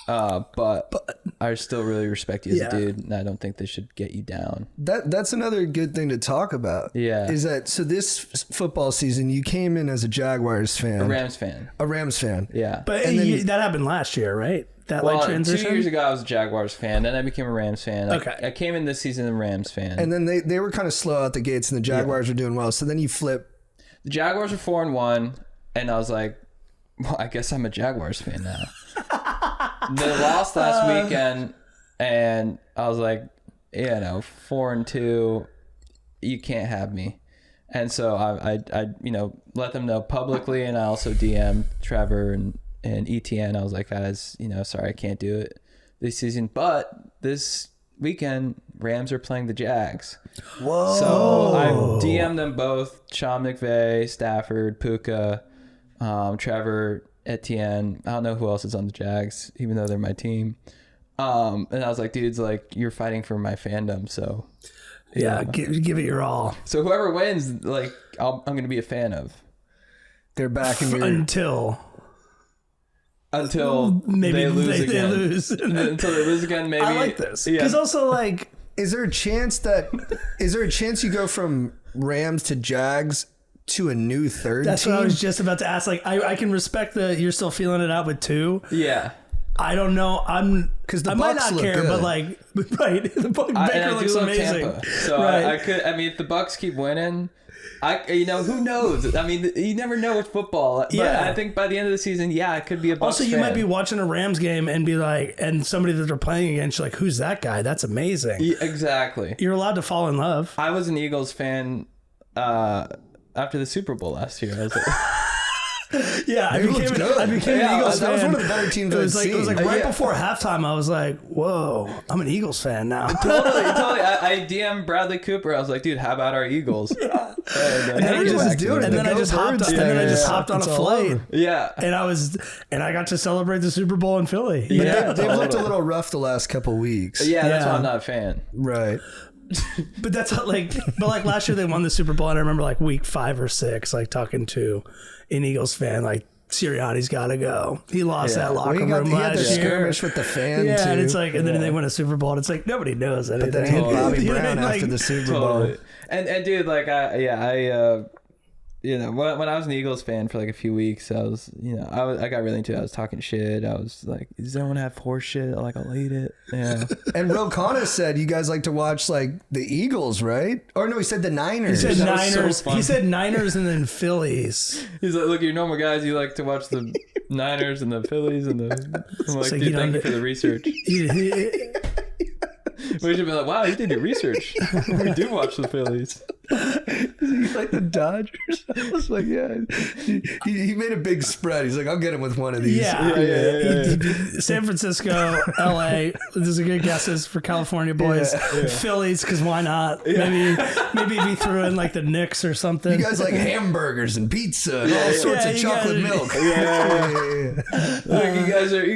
but I still really respect you as a dude, and I don't think this should get you down. That's another good thing to talk about. Yeah. Is that so this football season you came in as a Jaguars fan. A Rams fan. Yeah. But that happened last year, right? That like transition? 2 years ago I was a Jaguars fan, then I became a Rams fan. Okay. I came in this season a Rams fan. And then they were kind of slow out the gates, and the Jaguars were doing well. So then you flip. The Jaguars are 4-1, and I was like, well, I guess I'm a Jaguars fan now. They lost last weekend, and I was like, 4-2, you can't have me. And so I let them know publicly, and I also DM'd Trevor and ETN. I was like, guys, sorry, I can't do it this season, but this weekend Rams are playing the Jags. Whoa! So I DM'd them both: Sean McVay, Stafford, Puka, Trevor, Etienne. I don't know who else is on the Jags, even though they're my team. And I was like, dudes, like, you're fighting for my fandom, so give it your all. So whoever wins, like, I'm going to be a fan of. They're back in your... until maybe they lose they again. lose. Until they lose again, maybe. I like this Yeah. because also like, Is there a chance you go from Rams to Jags to a new third that's team? what I was just about to ask. Like, I can respect that you're still feeling it out with 2. Yeah. I don't know. Because the I might Bucks not look care, good. but like, right? The Baker looks amazing. Tampa, so Right. I mean, if the Bucks keep winning, who knows? I mean, you never know with football. But Yeah. I think by the end of the season, it could be a Bucks Also, you fan. might be watching a Rams game and be like, and somebody that they're playing against, you're like, who's that guy? That's amazing. Yeah, exactly. You're allowed to fall in love. I was an Eagles fan after the Super Bowl last year. I was like, Yeah, I They looked became good. an Eagles that fan. was one of the better teams It was I'd like, it was seen. like right Yeah. before halftime. I was like, whoa, I'm an Eagles fan now. totally. I DM'd Bradley Cooper. I was like, dude, how about our Eagles? And And he was doing it. and then The I just Go hopped. Birds And then I thing. just Yeah. hopped on a It's all flight, over. Yeah. and I got to celebrate the Super Bowl in Philly. Yeah. They've looked a little rough the last couple weeks. Yeah, that's Yeah. why I'm not a fan. Right. But that's how, but last year they won the Super Bowl, and I remember like week 5 or 6, like talking to an Eagles fan, like Sirianni's got to go. He lost that locker Well, room he had the last year. skirmish with the fan, Yeah, too. and it's like, and then they win a Super Bowl, and it's like nobody knows anything. But then he hit Bobby You know, Brown like, after the Super Totally. Bowl. And dude, when I was an Eagles fan for like a few weeks, I got really into it. I was talking shit. I was like, does anyone have horse shit? I'll eat it. Yeah. And Khanna said you guys like to watch like the Eagles, right? Or no, he said the Niners. He said That was so Niners. fun. He said Niners and then Phillies. He's like, look, you're normal guys. You like to watch the Niners and the Phillies and the. I'm like, like, dude, you thank don't- you for the research. We should be like, wow, you did your research. We do watch the Phillies. like the Dodgers. I was like, yeah. He made a big spread. He's like, I'll get him with one of these. Yeah. San Francisco, LA. Those are good guesses for California boys. Phillies, because why not? Maybe if he threw in like the Knicks or something. You guys like hamburgers and pizza and all sorts of you chocolate guys- milk. Look, you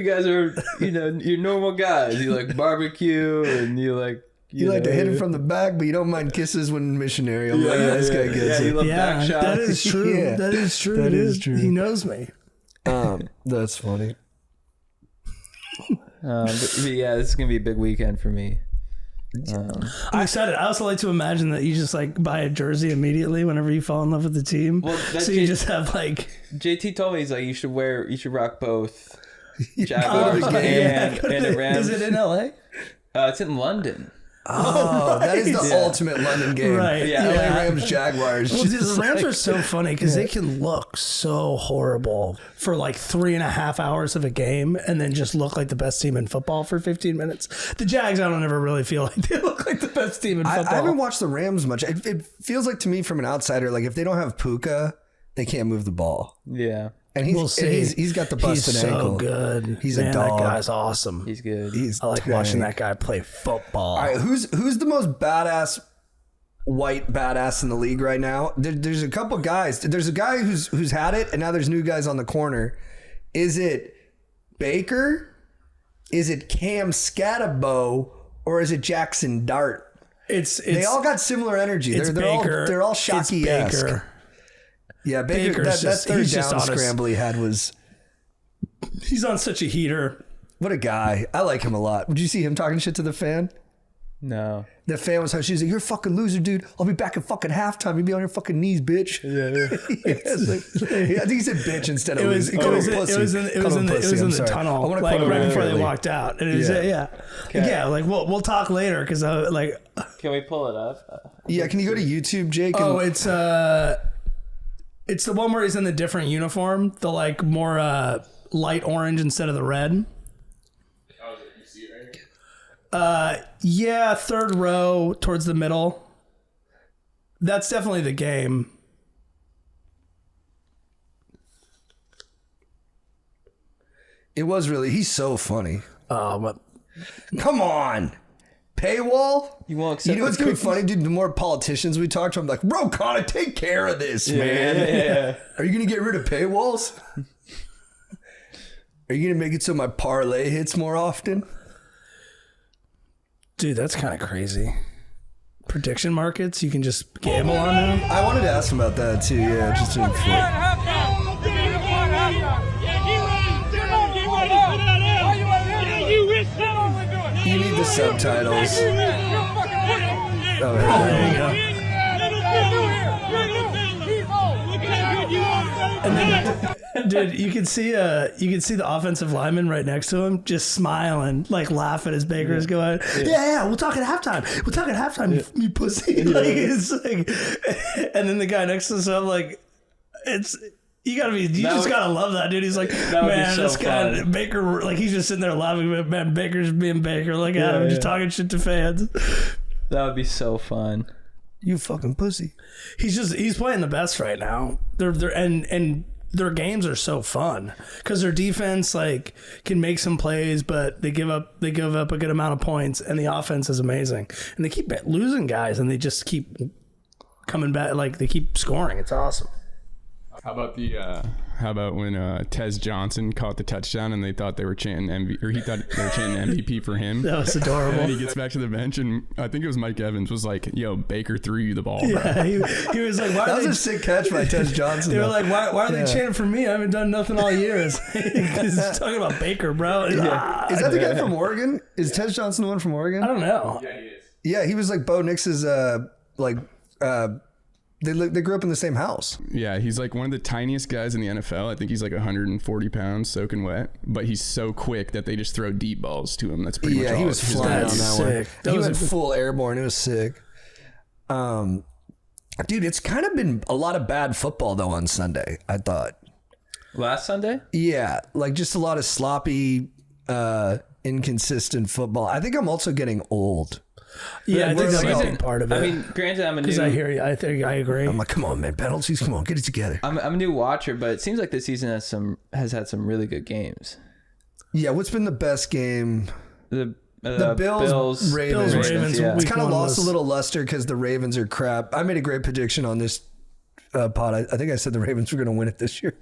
guys are, you're normal guys. You like barbecue and you like. You like to hit him from the back, but you don't mind kisses when missionary. I'm like, this guy gets you it. love back shots. that is true. Yeah. That is true. That It is true. He knows me. That's funny. But yeah, this is gonna be a big weekend for me. I'm excited. I also like to imagine that you just like buy a jersey immediately whenever you fall in love with the team. Well, that's so you just have like JT told me, he's like, you should rock both Jaguars and a Rams. Is it in LA? It's in London. Oh, that is the Yeah. ultimate London game. Right. Yeah. LA Rams Jaguars. Well, dude, the Just Rams like- are so funny because they can look so horrible for like 3.5 hours of a game and then just look like the best team in football for 15 minutes. The Jags, I don't ever really feel like they look like the best team in football. I haven't watched the Rams much. It feels like to me from an outsider, like if they don't have Puka, they can't move the ball. Yeah, And We'll see. he's got the busted He's so ankle. good. He's Man, a dog. That guy's awesome. he's good. He's I like watching tank. that guy play football. All right, who's the most badass white badass in the league right now? There's a couple guys. There's a guy who's had it, and now there's new guys on the corner. Is it Baker? Is it Cam Scatterbo? Or is it Jackson Dart? They all got similar energy. It's Baker. They're all It's Shockey-esque. Baker. Yeah, Baker. Baker's That just- third he's just down on his- scramble he had was. He's on such a heater. What a guy. I like him a lot. Would you see him talking shit to the fan? No. The fan was how she's like, "You're a fucking loser, dude. I'll be back at fucking halftime. You'll be on your fucking knees, bitch." Yeah. I think he said bitch instead of loser. He called him pussy. It was in the tunnel, I want to like quote him right before they accurately. walked out. And it was, yeah. Like we'll talk later because like, Can we pull it up? Yeah, can you go to YouTube, Jake? oh, it's the one where he's in the different uniform, the like more light orange instead of the red. Oh, you see it right here? Yeah, third row towards the middle. That's definitely the game. It was really. He's so funny. But Come on. Paywall? You won't accept You know what's the gonna be funny, dude? The more politicians we talk to, I'm like, bro, Khanna, take care of this, man. Yeah. Are you gonna get rid of paywalls? Are you gonna make it so my parlay hits more often? dude, that's kind of crazy. Prediction markets, you can just gamble on them. I wanted to ask him about that too. Yeah, just to inform. the subtitles. Oh, There you go. And then, dude, you can see the offensive lineman right next to him just smiling, like laughing as Baker's going, yeah, we'll talk at halftime. You pussy. Like, it's like, and then the guy next to him, like, you just gotta love that, dude. He's like, man, so this guy funny. Baker, like, he's just sitting there laughing, man. Baker's being Baker, like, at him, just talking shit to fans. That would be so fun. You fucking pussy. He's playing the best right now. And their games are so fun because their defense like can make some plays, but they give up a good amount of points, and the offense is amazing. And they keep losing guys, and they just keep coming back. Like they keep scoring. It's awesome. How about when Tez Johnson caught the touchdown and they thought they were chanting he thought they were chanting MVP for him? That was adorable. And then he gets back to the bench, and I think it was Mike Evans was like, "Yo, Baker threw you the ball." Bro. Yeah, he was like, "Why?" That was a sick catch by Tez Johnson. They were like, "Why are they chanting for me? I haven't done nothing all year." He's talking about Baker, bro. Is that the guy from Oregon? Is Tez Johnson the one from Oregon? I don't know. Yeah, he is. Yeah, he was like Bo Nix's They grew up in the same house. Yeah, he's like one of the tiniest guys in the NFL. I think he's like 140 pounds, soaking wet. But he's so quick that they just throw deep balls to him. That's pretty much all. He was flying on that sick. one. He went full airborne. It was sick. Dude, it's kind of been a lot of bad football though on Sunday, I thought. Last Sunday? Yeah, like just a lot of sloppy, inconsistent football. I think I'm also getting old. Yeah, I think that's a big part of it. I mean, granted, I'm a new... Because I hear you. I think I agree. I'm like, come on, man. Penalties, come on. Get it together. I'm a new watcher, but it seems like this season has had some really good games. Yeah, what's been the best game? The Bills, Ravens. Yeah. It's kind of lost a little luster because the Ravens are crap. I made a great prediction on this pod. I think I said the Ravens were going to win it this year.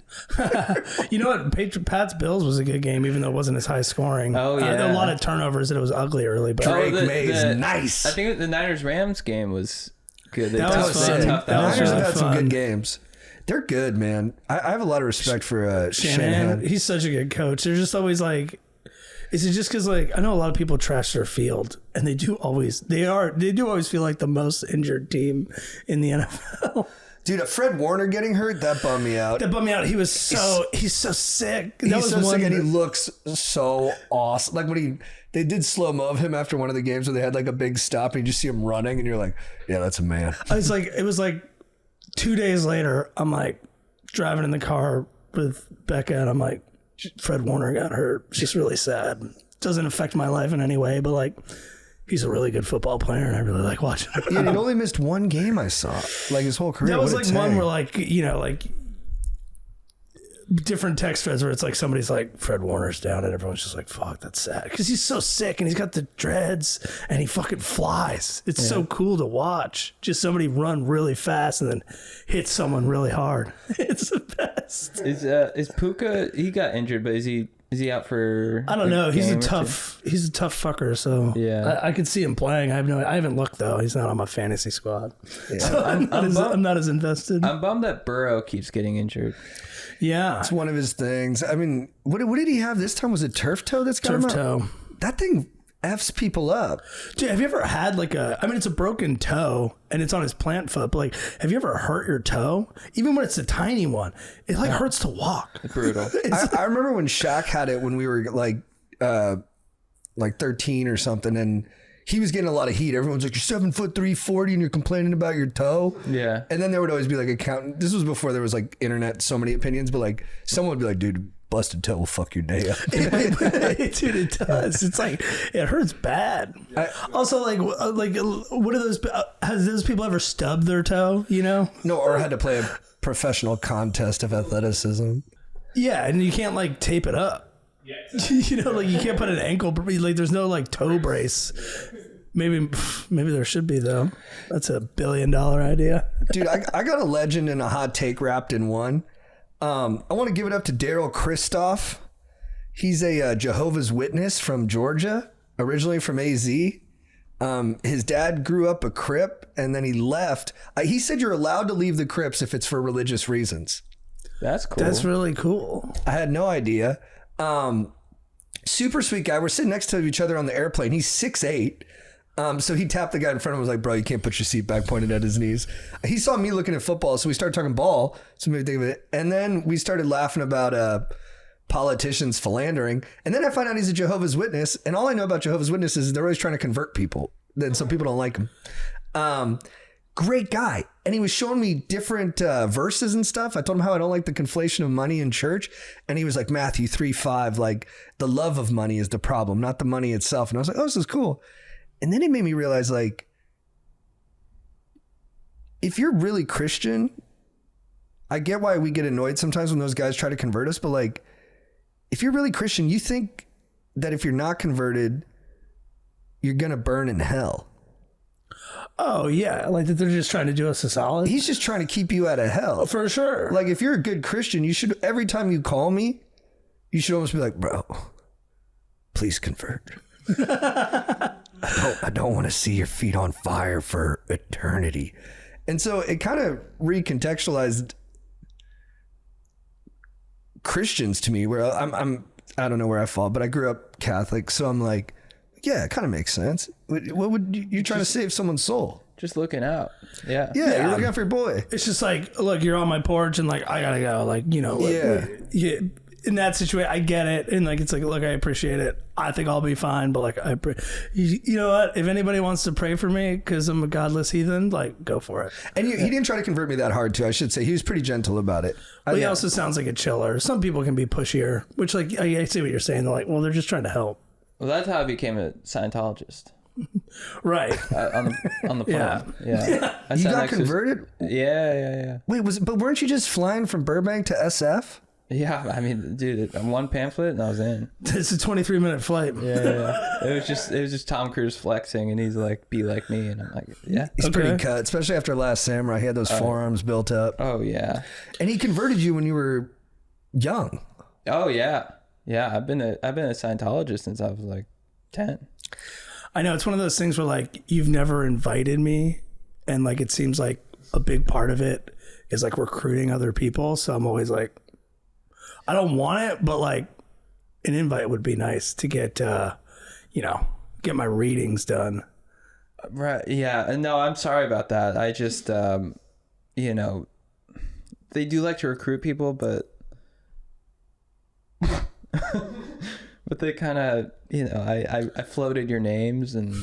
You know what? Pat's Bills was a good game, even though it wasn't as high scoring. Oh, yeah. There were a lot of turnovers and it was ugly early. But Drake May's nice. I think the Niners-Rams game was good. That was fun. The Niners have had some good games. They're good, man. I have a lot of respect for Shanahan. He's such a good coach. They're just always like... Is it just because, like, I know a lot of people trash their field, and they do always feel like the most injured team in the NFL. Dude, Fred Warner getting hurt, that bummed me out. He's so sick. He's so sick, and he looks so awesome. Like when they did slow-mo of him after one of the games where they had like a big stop, and you just see him running, and you're like, yeah, that's a man. It was like 2 days later, I'm like driving in the car with Becca, and I'm like, Fred Warner got hurt. She's really sad. Doesn't affect my life in any way, but like, he's a really good football player, and I really like watching him. Yeah, he only missed one game I saw, like his whole career. That was like one where, like, you know, like different text threads where it's like somebody's like, Fred Warner's down, and everyone's just like, fuck, that's sad. Because he's so sick, and he's got the dreads, and he fucking flies. It's so cool to watch. Just somebody run really fast and then hit someone really hard. It's the best. Is Puka, he got injured, but is he out for... I don't know. He's a tough fucker, so yeah. I could see him playing. I haven't looked, though. He's not on my fantasy squad. Yeah. So I'm not as invested. I'm bummed that Burrow keeps getting injured. Yeah. It's one of his things. I mean, what did he have this time? Was it turf toe that's got him out? Turf toe. That thing F's people up. Dude, have you ever had it's a broken toe and it's on his plant foot, but like, have you ever hurt your toe? Even when it's a tiny one, it like hurts to walk. It's brutal. I remember when Shaq had it when we were like 13 or something, and he was getting a lot of heat. Everyone's like, you're 7'3", 40, and you're complaining about your toe. Yeah. And then there would always be like a count. This was before there was like internet, so many opinions, but like someone would be like, dude, busted toe will fuck your day up. Dude, it does. It's like, it hurts bad. Also, what are those, has those people ever stubbed their toe, you know? No, or had to play a professional contest of athleticism. Yeah, and you can't like tape it up. You know, like you can't put an ankle, like there's no like toe brace. Maybe there should be though. That's $1 billion idea. Dude, I got a legend and a hot take wrapped in one. I want to give it up to Daryl Kristoff. He's a Jehovah's Witness from Georgia, originally from AZ. His dad grew up a Crip and then he left. He said you're allowed to leave the Crips if it's for religious reasons. That's cool. That's really cool. I had no idea. super sweet guy. We're sitting next to each other on the airplane. He's 6'8". So he tapped the guy in front of him and was like, bro, you can't put your seat back, pointed at his knees. He saw me looking at football, so we started talking ball. So maybe think of it. And then we started laughing about politicians philandering. And then I find out he's a Jehovah's Witness. And all I know about Jehovah's Witnesses is they're always trying to convert people. Then some people don't like him. Great guy. And he was showing me different verses and stuff. I told him how I don't like the conflation of money in church. And he was like, Matthew 3:5, like the love of money is the problem, not the money itself. And I was like, oh, this is cool. And then it made me realize, like, if you're really Christian, I get why we get annoyed sometimes when those guys try to convert us. But like, if you're really Christian, you think that if you're not converted, you're going to burn in hell. Oh, yeah. Like that they're just trying to do us a solid. He's just trying to keep you out of hell. For sure. Like if you're a good Christian, you should, every time you call me, you should almost be like, bro, please convert. I don't want to see your feet on fire for eternity. And so it kind of recontextualized Christians to me, where I don't know where I fall, but I grew up Catholic. So I'm like, yeah, it kind of makes sense. What would you're trying to save someone's soul? Just looking out. Yeah. Yeah, you're looking out for your boy. It's just like, look, you're on my porch and like, I gotta go. Like, you know, yeah. In that situation, I get it. And like, it's like, look, I appreciate it. I think I'll be fine. But like, you know what? If anybody wants to pray for me because I'm a godless heathen, like, go for it. And he didn't try to convert me that hard too, I should say. He was pretty gentle about it. But he also sounds like a chiller. Some people can be pushier, which like, I see what you're saying. They're like, well, they're just trying to help. Well, that's how I became a Scientologist. Right. On the plane. Yeah. You got converted? Yeah. Wait, but weren't you just flying from Burbank to SF? Yeah, I mean, dude, one pamphlet and I was in. It's a 23-minute flight. Yeah. It was just Tom Cruise flexing, and he's like, "Be like me," and I'm like, "Yeah." He's pretty cut, especially after Last Samurai. He had those forearms built up. Oh yeah. And he converted you when you were young. Oh yeah. I've been a Scientologist since I was like 10. I know, it's one of those things where like you've never invited me, and like it seems like a big part of it is like recruiting other people. So I'm always like, I don't want it, but like an invite would be nice to get, get my readings done. Right. Yeah. No, I'm sorry about that. I just, they do like to recruit people, but but they kind of, I floated your names and.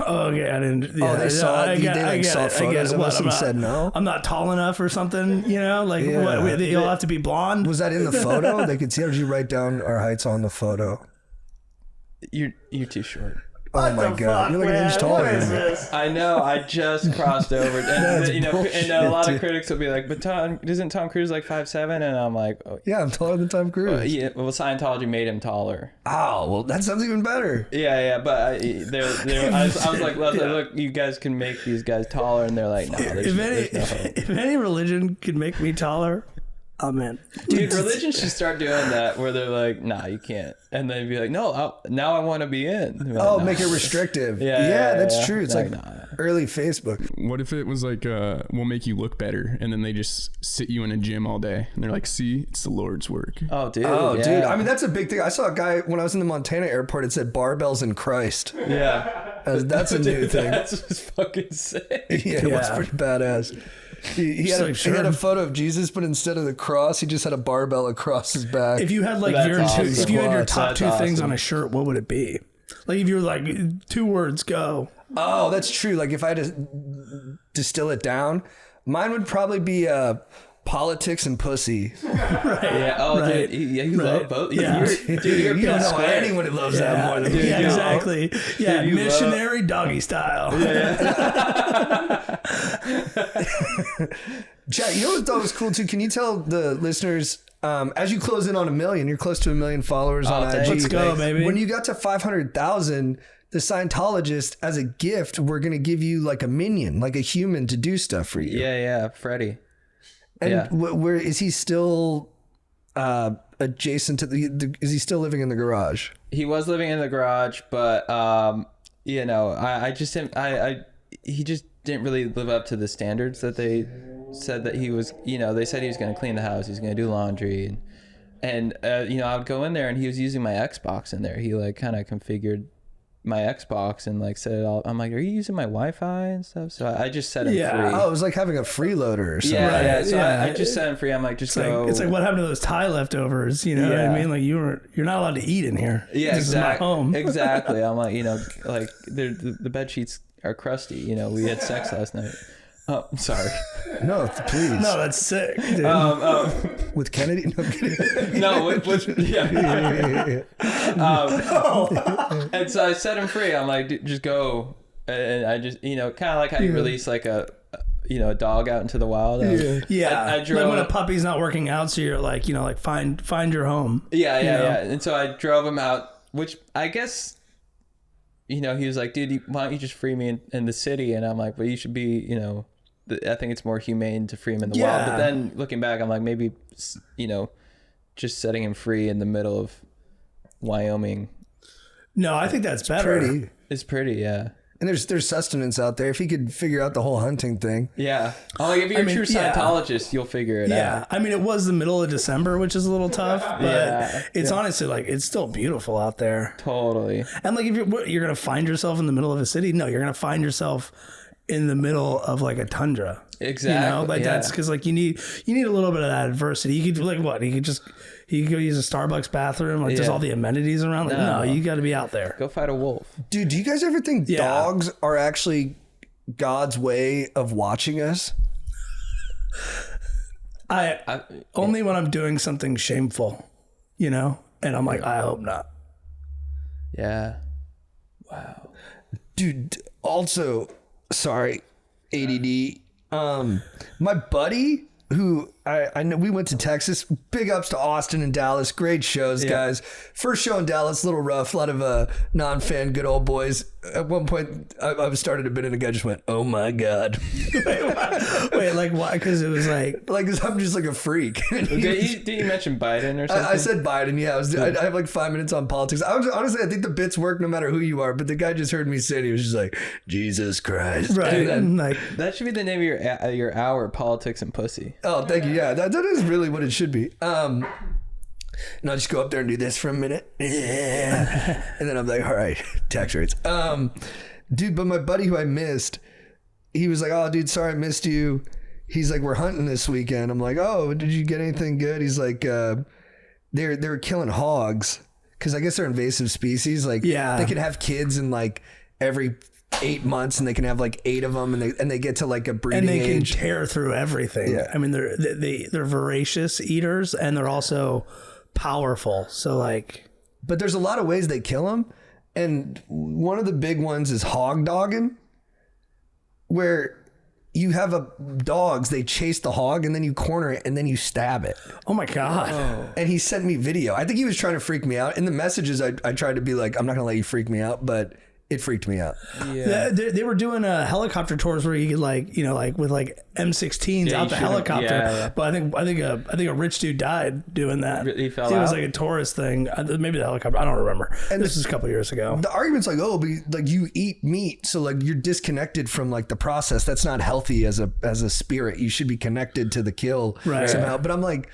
Oh, okay. I didn't. Yeah, they saw it. They saw photos of us and said no. I'm not tall enough or something. You'll have to be blonde. Was that in the photo? They could see. Or did you write down our heights on the photo? You're too short. Oh my God! You're like an inch taller than me. I know. I just crossed over, and a lot of critics will be like, "But isn't Tom Cruise like 5'7"?" And I'm like, "Oh, yeah, I'm taller than Tom Cruise." Well, Scientology made him taller. Oh, well, that sounds even better. Yeah, but I was like, look, you guys can make these guys taller, and they're like, no, there's no hope. If any religion could make me taller, I'm in. Dude, religion should start doing that where they're like, nah, you can't. And then be like, no, now I want to be in. Like, nah. Make it restrictive. Yeah, that's true. It's like early Facebook. What if it was like, we'll make you look better, and then they just sit you in a gym all day, and they're like, see, it's the Lord's work. Oh, dude. Dude. I mean, that's a big thing. I saw a guy when I was in the Montana airport, it said barbells in Christ. Yeah. That's a new thing. That's just fucking sick. Yeah, it was pretty badass. He had a photo of Jesus, but instead of the cross, he just had a barbell across his back. If you had like your top two things on a shirt, what would it be? Like if you were like 2 words, go. Oh, that's true. Like if I had to distill it down, mine would probably be politics and pussy. Right. Yeah. Oh, right. Dude. You love both. Yeah. You're you don't know anyone who loves that more than me. Yeah, exactly. Yeah. Dude, missionary doggy style. Yeah. Jack, you know what I thought was cool too? Can you tell the listeners, as you close in on 1 million, you're close to 1 million followers on IG. Let's go, baby. When you got to 500,000, the Scientologist, as a gift, we're going to give you like a minion, like a human to do stuff for you. Yeah, Freddie. And where is he still adjacent to is he still living in the garage? He was living in the garage, but he just didn't really live up to the standards that they said that he was. They said he was going to clean the house, he's going to do laundry, And I would go in there, and he was using my Xbox in there. He like kind of configured my Xbox and like set it all. I'm like, are you using my Wi-Fi and stuff? So I just set him free. Oh, it was like having a freeloader or something. Yeah. So I just set him free. I'm like, just go. It's like what happened to those Thai leftovers? You know what I mean? Like you're not allowed to eat in here. Yeah, this exactly. is my home. Exactly. I'm like, like the bed sheets are crusty. We had sex last night. Oh, I'm sorry. No, please. No, that's sick, dude. With Kennedy? No, I'm kidding. No, yeah. And so I set him free. I'm like, just go. And I just, kind of like how you release like a dog out into the wild. I drove. Like when a puppy's not working out, so you're like, find your home. Yeah. And so I drove him out, which I guess, he was like, dude, why don't you just free me in the city? And I'm like, well, you should be, I think it's more humane to free him in the wild. But then looking back, I'm like, maybe, just setting him free in the middle of Wyoming. No, I think that's better. It's pretty, yeah. And there's sustenance out there. If he could figure out the whole hunting thing. Yeah. If you're a true Scientologist, you'll figure it out. Yeah. I mean, it was the middle of December, which is a little tough, but it's honestly like, it's still beautiful out there. Totally. And like, if you're going to find yourself in the middle of a city, no, you're going to find yourself in the middle of like a tundra. Exactly. That's because like you need a little bit of that adversity. You could like what? You could go use a Starbucks bathroom. Like there's all the amenities around. Like no, you got to be out there. Go fight a wolf. Dude, do you guys ever think dogs are actually God's way of watching us? I only when I'm doing something shameful, and I'm like, I hope not. Yeah. Wow. Dude, also, sorry, ADD. My buddy who I know, we went to Texas. Big ups to Austin and Dallas. Great shows, guys. First show in Dallas, a little rough. A lot of non-fan good old boys. At one point, I started a bit and a guy just went, "Oh my god!" Wait, like why? Because it was like I'm just like a freak. Did you mention Biden or something? I said Biden. Yeah, I have like 5 minutes on politics. Honestly, I think the bits work no matter who you are. But the guy just heard me say it. He was just like, "Jesus Christ!" Right. And like that should be the name of your hour: politics and pussy. Oh, thank you. Yeah, that is really what it should be. And I'll just go up there and do this for a minute. Yeah. And then I'm like, all right, tax rates. Dude, but my buddy who I missed, he was like, oh, dude, sorry I missed you. He's like, we're hunting this weekend. I'm like, oh, did you get anything good? He's like, they're killing hogs because I guess they're invasive species. Like, they could have kids in like every 8 months and they can have like 8 of them and they get to like a breeding age. And they can tear through everything. Yeah. I mean, they're voracious eaters and they're also powerful. So like, but there's a lot of ways they kill them. And one of the big ones is hog dogging, where you have dogs, they chase the hog and then you corner it and then you stab it. Oh my God. Oh. And he sent me video. I think he was trying to freak me out. In the messages, I tried to be like, I'm not going to let you freak me out, but it freaked me out. Yeah. They were doing helicopter tours where you could like, with like M16s out the helicopter. Yeah. But I think a rich dude died doing that. He fell out? It was like a tourist thing. Maybe the helicopter. I don't remember. And this is a couple years ago. The argument's like, oh, but like you eat meat, so like you're disconnected from like the process. That's not healthy as a spirit. You should be connected to the kill somehow. But I'm like,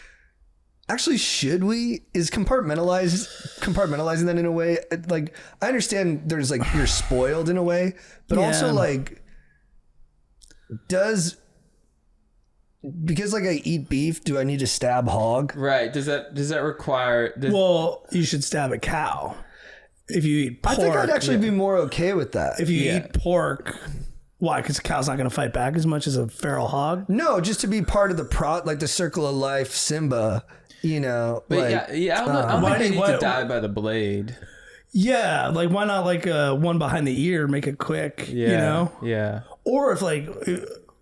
actually, should we? Is compartmentalizing that in a way? Like, I understand there's like, you're spoiled in a way, but also like, because like I eat beef, do I need to stab hog? Right. Does that require? Well, you should stab a cow. If you eat pork. I think I'd actually be more okay with that. If you eat pork. Why? Because the cow's not going to fight back as much as a feral hog? No, just to be part of the circle of life, Simba. But I don't think they need to die by the blade. Yeah, like why not like one behind the ear, make it quick, Yeah. Or if like,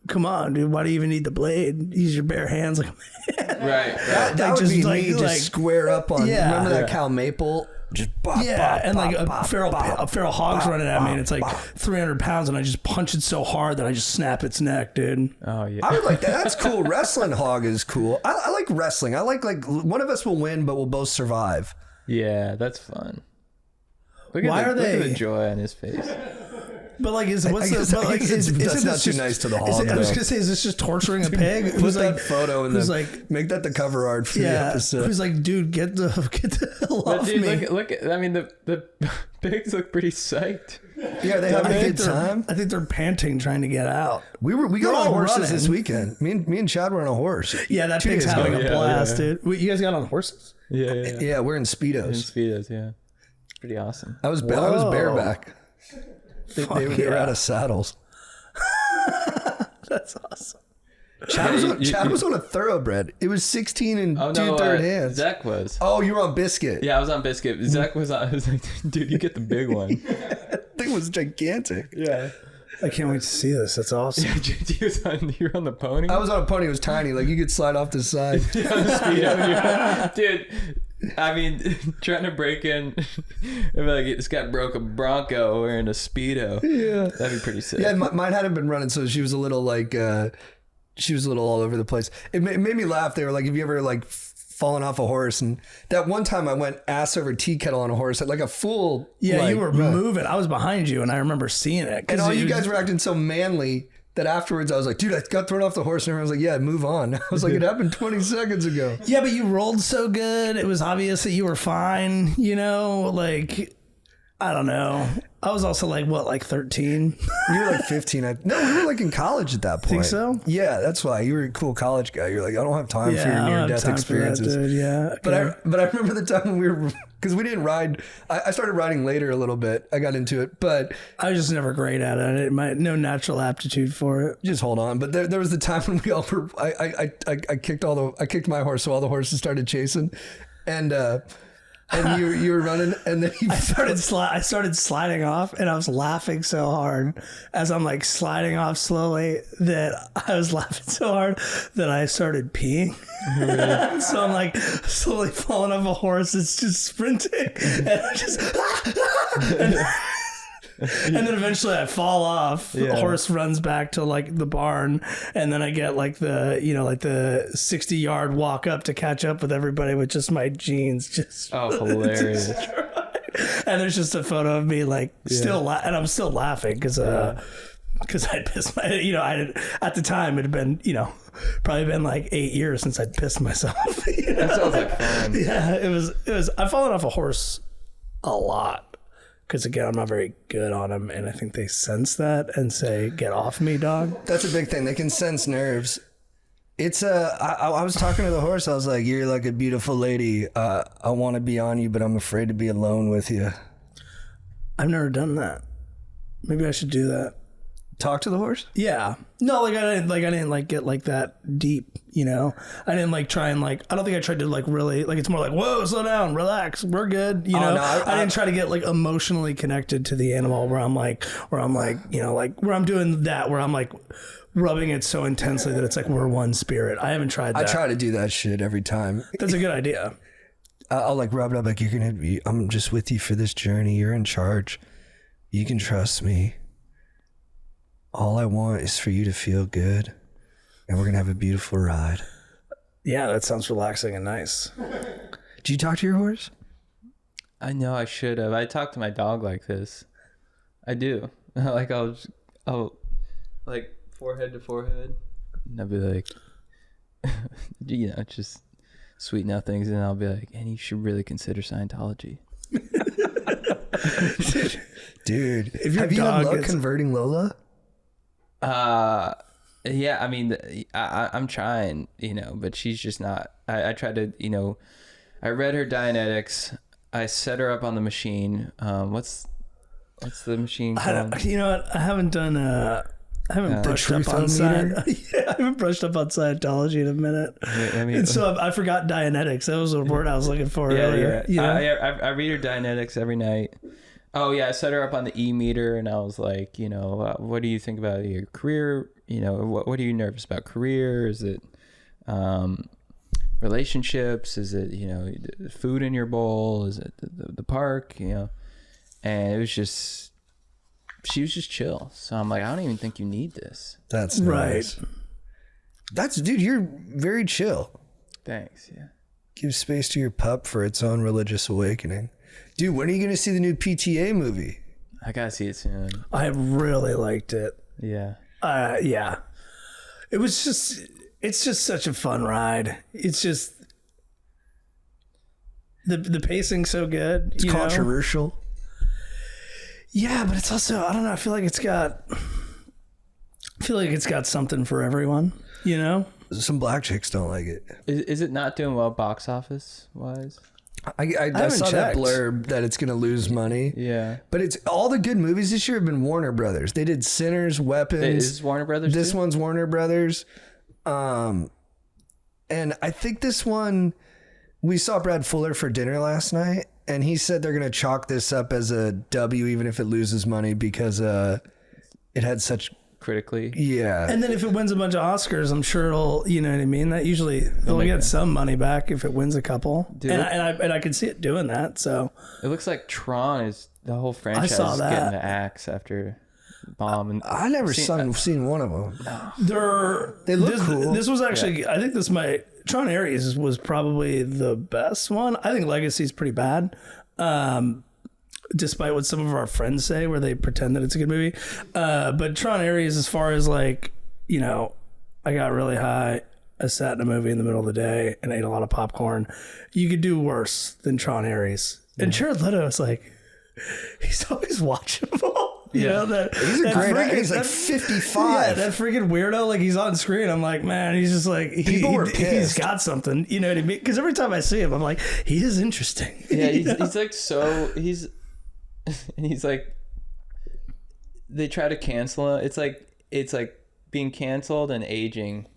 come on, dude, why do you even need the blade? Use your bare hands like Right. That would be me just square up on, remember that cow Maple? Just a feral hog's running at me and it's like 300 pounds and I just punch it so hard that I just snap its neck, dude. Oh yeah. I would like that. That's cool. Wrestling hog is cool. I like wrestling. I like one of us will win, but we'll both survive. Yeah, that's fun. Look at the joy on his face. But like, that's not too nice to the hog. I was gonna say, is this just torturing a pig? Put that photo in make that the cover art for the episode. Who's like, dude, get the hell off me. Look at, I mean, the pigs look pretty psyched. Yeah, they have a good time. I think they're panting trying to get out. We got on horses this weekend. Me and Chad were on a horse. Yeah, that pig's having a blast, dude. You guys got on horses? Yeah, we're in Speedos. Yeah. Pretty awesome. I was bareback. They were out of saddles. That's awesome. Chad was on a thoroughbred. It was 16 and 2/3 hands. Zach was. Oh, you were on Biscuit. Yeah, I was on Biscuit. Zach was on. I was like, dude, you get the big one. That thing was gigantic. Yeah. I can't wait to see this. That's awesome. You were on the pony? I was on a pony. It was tiny. Like, you could slide off the side. Dude, I mean, trying to break in, like, this guy broke a Bronco wearing a Speedo. Yeah. That'd be pretty sick. Yeah, mine hadn't been running, so she was a little, like, all over the place. It made me laugh. They were like, have you ever, like, fallen off a horse? And that one time I went ass over tea kettle on a horse, like a fool. Yeah, like, you were moving. I was behind you, and I remember seeing it. And all you guys were acting so manly that afterwards I was like, dude, I got thrown off the horse. And everyone was like, yeah, move on. I was like, it happened 20 seconds ago. Yeah, but you rolled so good. It was obvious that you were fine, you know? Like, I don't know. I was also like, what, like 13? You were like 15. No, we were like in college at that point. Think so? Yeah, that's why. You were a cool college guy. You're like, I don't have time for your near-death experiences. That, dude. Yeah. But I remember the time when we were, because we didn't ride. I started riding later a little bit. I got into it, but I was just never great at it. No natural aptitude for it. Just hold on. But there was the time when we all were. I kicked my horse, so all the horses started chasing, and you were running, and then I started sliding off, and I was laughing so hard as I'm like sliding off slowly that I was laughing so hard that I started peeing. Really? So I'm like slowly falling off a horse. It's just sprinting, and I just and then eventually I fall off. Yeah. The horse runs back to like the barn, and then I get like the 60-yard walk up to catch up with everybody with just my jeans. Hilarious. And there's just a photo of me like and I'm still laughing because I pissed my, at the time it had been, probably been like 8 years since I'd pissed myself. That sounds like fun. Yeah, it was, I've fallen off a horse a lot. Because again, I'm not very good on them, and I think they sense that and say, "Get off me, dog." That's a big thing. They can sense nerves. It's I was talking to the horse. I was like, "You're like a beautiful lady. I want to be on you, but I'm afraid to be alone with you." I've never done that. Maybe I should do that. Talk to the horse? Yeah. No, I didn't get like that deep, I didn't like try and like, I don't think I tried to like really, like, it's more like, whoa, slow down, relax, we're good, No, I didn't try to get like emotionally connected to the animal where I'm like, where I'm doing that, where I'm like rubbing it so intensely that it's like we're one spirit. I haven't tried that. I try to do that shit every time. That's a good idea. I'll like rub it up like, I'm just with you for this journey. You're in charge. You can trust me. All I want is for you to feel good, and we're going to have a beautiful ride. Yeah, that sounds relaxing and nice. Did you talk to your horse? I know I should have. I talk to my dog like this. I do. Like, I'll like forehead to forehead, and I'll be like, just sweet nothings, and I'll be like, and you should really consider Scientology. Dude, have you had luck converting Lola? Yeah, I mean, I'm trying, but she's just not. I tried to, I read her Dianetics. I set her up on the machine. What's the machine called? You know what? I haven't done. I haven't brushed up on I haven't brushed up on Scientology in a minute. And so I forgot Dianetics. That was a word I was looking for earlier. Yeah. I read her Dianetics every night. Oh yeah, I set her up on the e-meter, and I was like, what do you think about your career? What are you nervous about? Career? Is it relationships? Is it food in your bowl? Is it the park? And it was just, she was just chill. So I'm like, I don't even think you need this. That's nice. Right. Dude, you're very chill. Thanks. Yeah. Give space to your pup for its own religious awakening. Dude, when are you going to see the new PTA movie? I gotta see it soon. I really liked it. Yeah. Yeah. It's just such a fun ride. It's just the pacing's so good. It's controversial. Yeah, but it's also, I don't know, I feel like it's got something for everyone, you know? Some black chicks don't like it. Is it not doing well box office wise? I saw that blurb that it's going to lose money. Yeah. But it's all the good movies this year have been Warner Brothers. They did Sinners, Weapons. Is Warner Brothers This too? one's Warner Brothers. And I think this one, we saw Brad Fuller for dinner last night, and he said they're going to chalk this up as a W even if it loses money because it had such... Critically. Yeah. And then if it wins a bunch of Oscars, I'm sure it'll, you know what I mean? That usually they'll get some money back if it wins a couple. Dude, and I could see it doing that. So it looks like Tron is the whole franchise is getting the axe after bomb. And I never seen one of them. They look cool. This was actually, I think Tron Ares was probably the best one. I think Legacy's pretty bad. Despite what some of our friends say, where they pretend that it's a good movie. But Tron Ares, as far as like, you know, I got really high, I sat in a movie in the middle of the day and ate a lot of popcorn. You could do worse than Tron Ares. Yeah. And Jared Leto is like, he's always watchable. You know, he's a great actor. He's like 55. Yeah, that freaking weirdo, like he's on screen. I'm like, man, he's just like, people were pissed. He's got something. You know what I mean? Because every time I see him, I'm like, he is interesting. Yeah, he's like, so he's like, they try to cancel him. It's like being canceled and aging.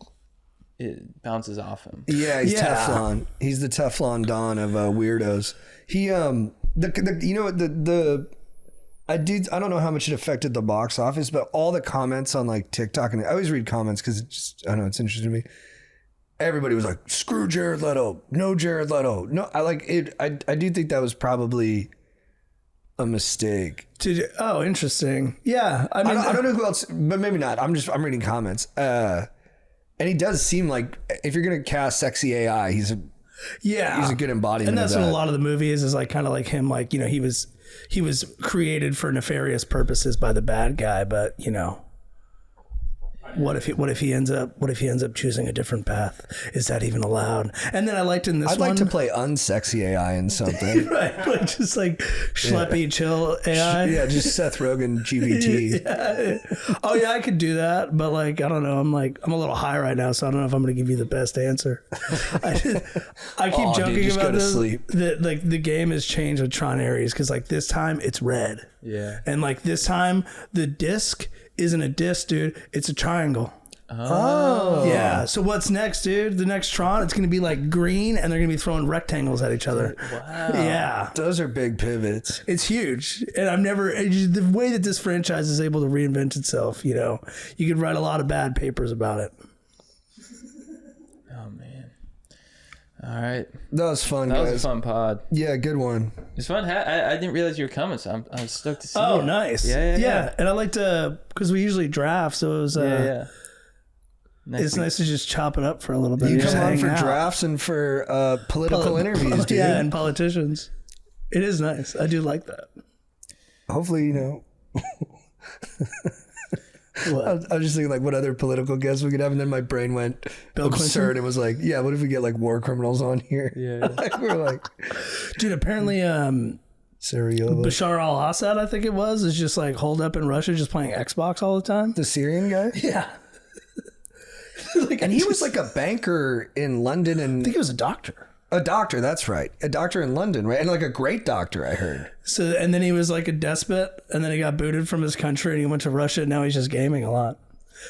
It bounces off him. Yeah, he's Teflon. He's the Teflon Don of weirdos. He I don't know how much it affected the box office, but all the comments on like TikTok, and I always read comments because it's interesting to me. Everybody was like, "Screw Jared Leto, no Jared Leto." No, I like it. I do think that was probably a mistake. Oh, interesting. Yeah, I mean, I don't know who else, but maybe not. I'm reading comments. And he does seem like, if you're gonna cast sexy AI, he's a good embodiment. And that's of that. what a lot of the movies is like, kind of like him. Like, you know, he was created for nefarious purposes by the bad guy, but you know, what if he ends up choosing a different path? Is that even allowed? And then I liked in this I'd like to play unsexy AI in something. Right, like just like schleppy chill AI. Yeah, just Seth Rogen GBT. Yeah. Oh yeah, I could do that, but like, I don't know. I'm a little high right now, so I don't know if I'm going to give you the best answer. I keep joking about this. That like the game has changed with Tron Ares because like this time it's red. Yeah. And like this time the disc isn't a disc, dude. It's a triangle. Oh. Yeah. So what's next, dude? The next Tron, it's going to be like green and they're going to be throwing rectangles at each other. Wow. Yeah. Those are big pivots. It's huge. And the way that this franchise is able to reinvent itself, you know, you could write a lot of bad papers about it. Oh, man. All right. That was fun, That guys. was a fun pod. Yeah, good one. It's fun. I didn't realize you were coming, so I was stoked to see you. Oh, nice. Yeah. And I like to, because we usually draft, so it was, it's nice to just chop it up for a little bit. You come on for drafts and for political interviews, dude. Yeah, and politicians. It is nice. I do like that. Hopefully, you know. I was just thinking, like, what other political guests we could have, and then my brain went absurd and was like, yeah, what if we get, like, war criminals on here? Yeah. Like, we're like... Dude, apparently Bashar al-Assad, I think it was, is just, like, holed up in Russia just playing Xbox all the time. The Syrian guy? Yeah. And he was, like, a banker in London and... I think he was a doctor. A doctor, that's right. A doctor in London, right? And, like, a great doctor, I heard. So, and then he was like a despot, and then he got booted from his country, and he went to Russia, and now he's just gaming a lot.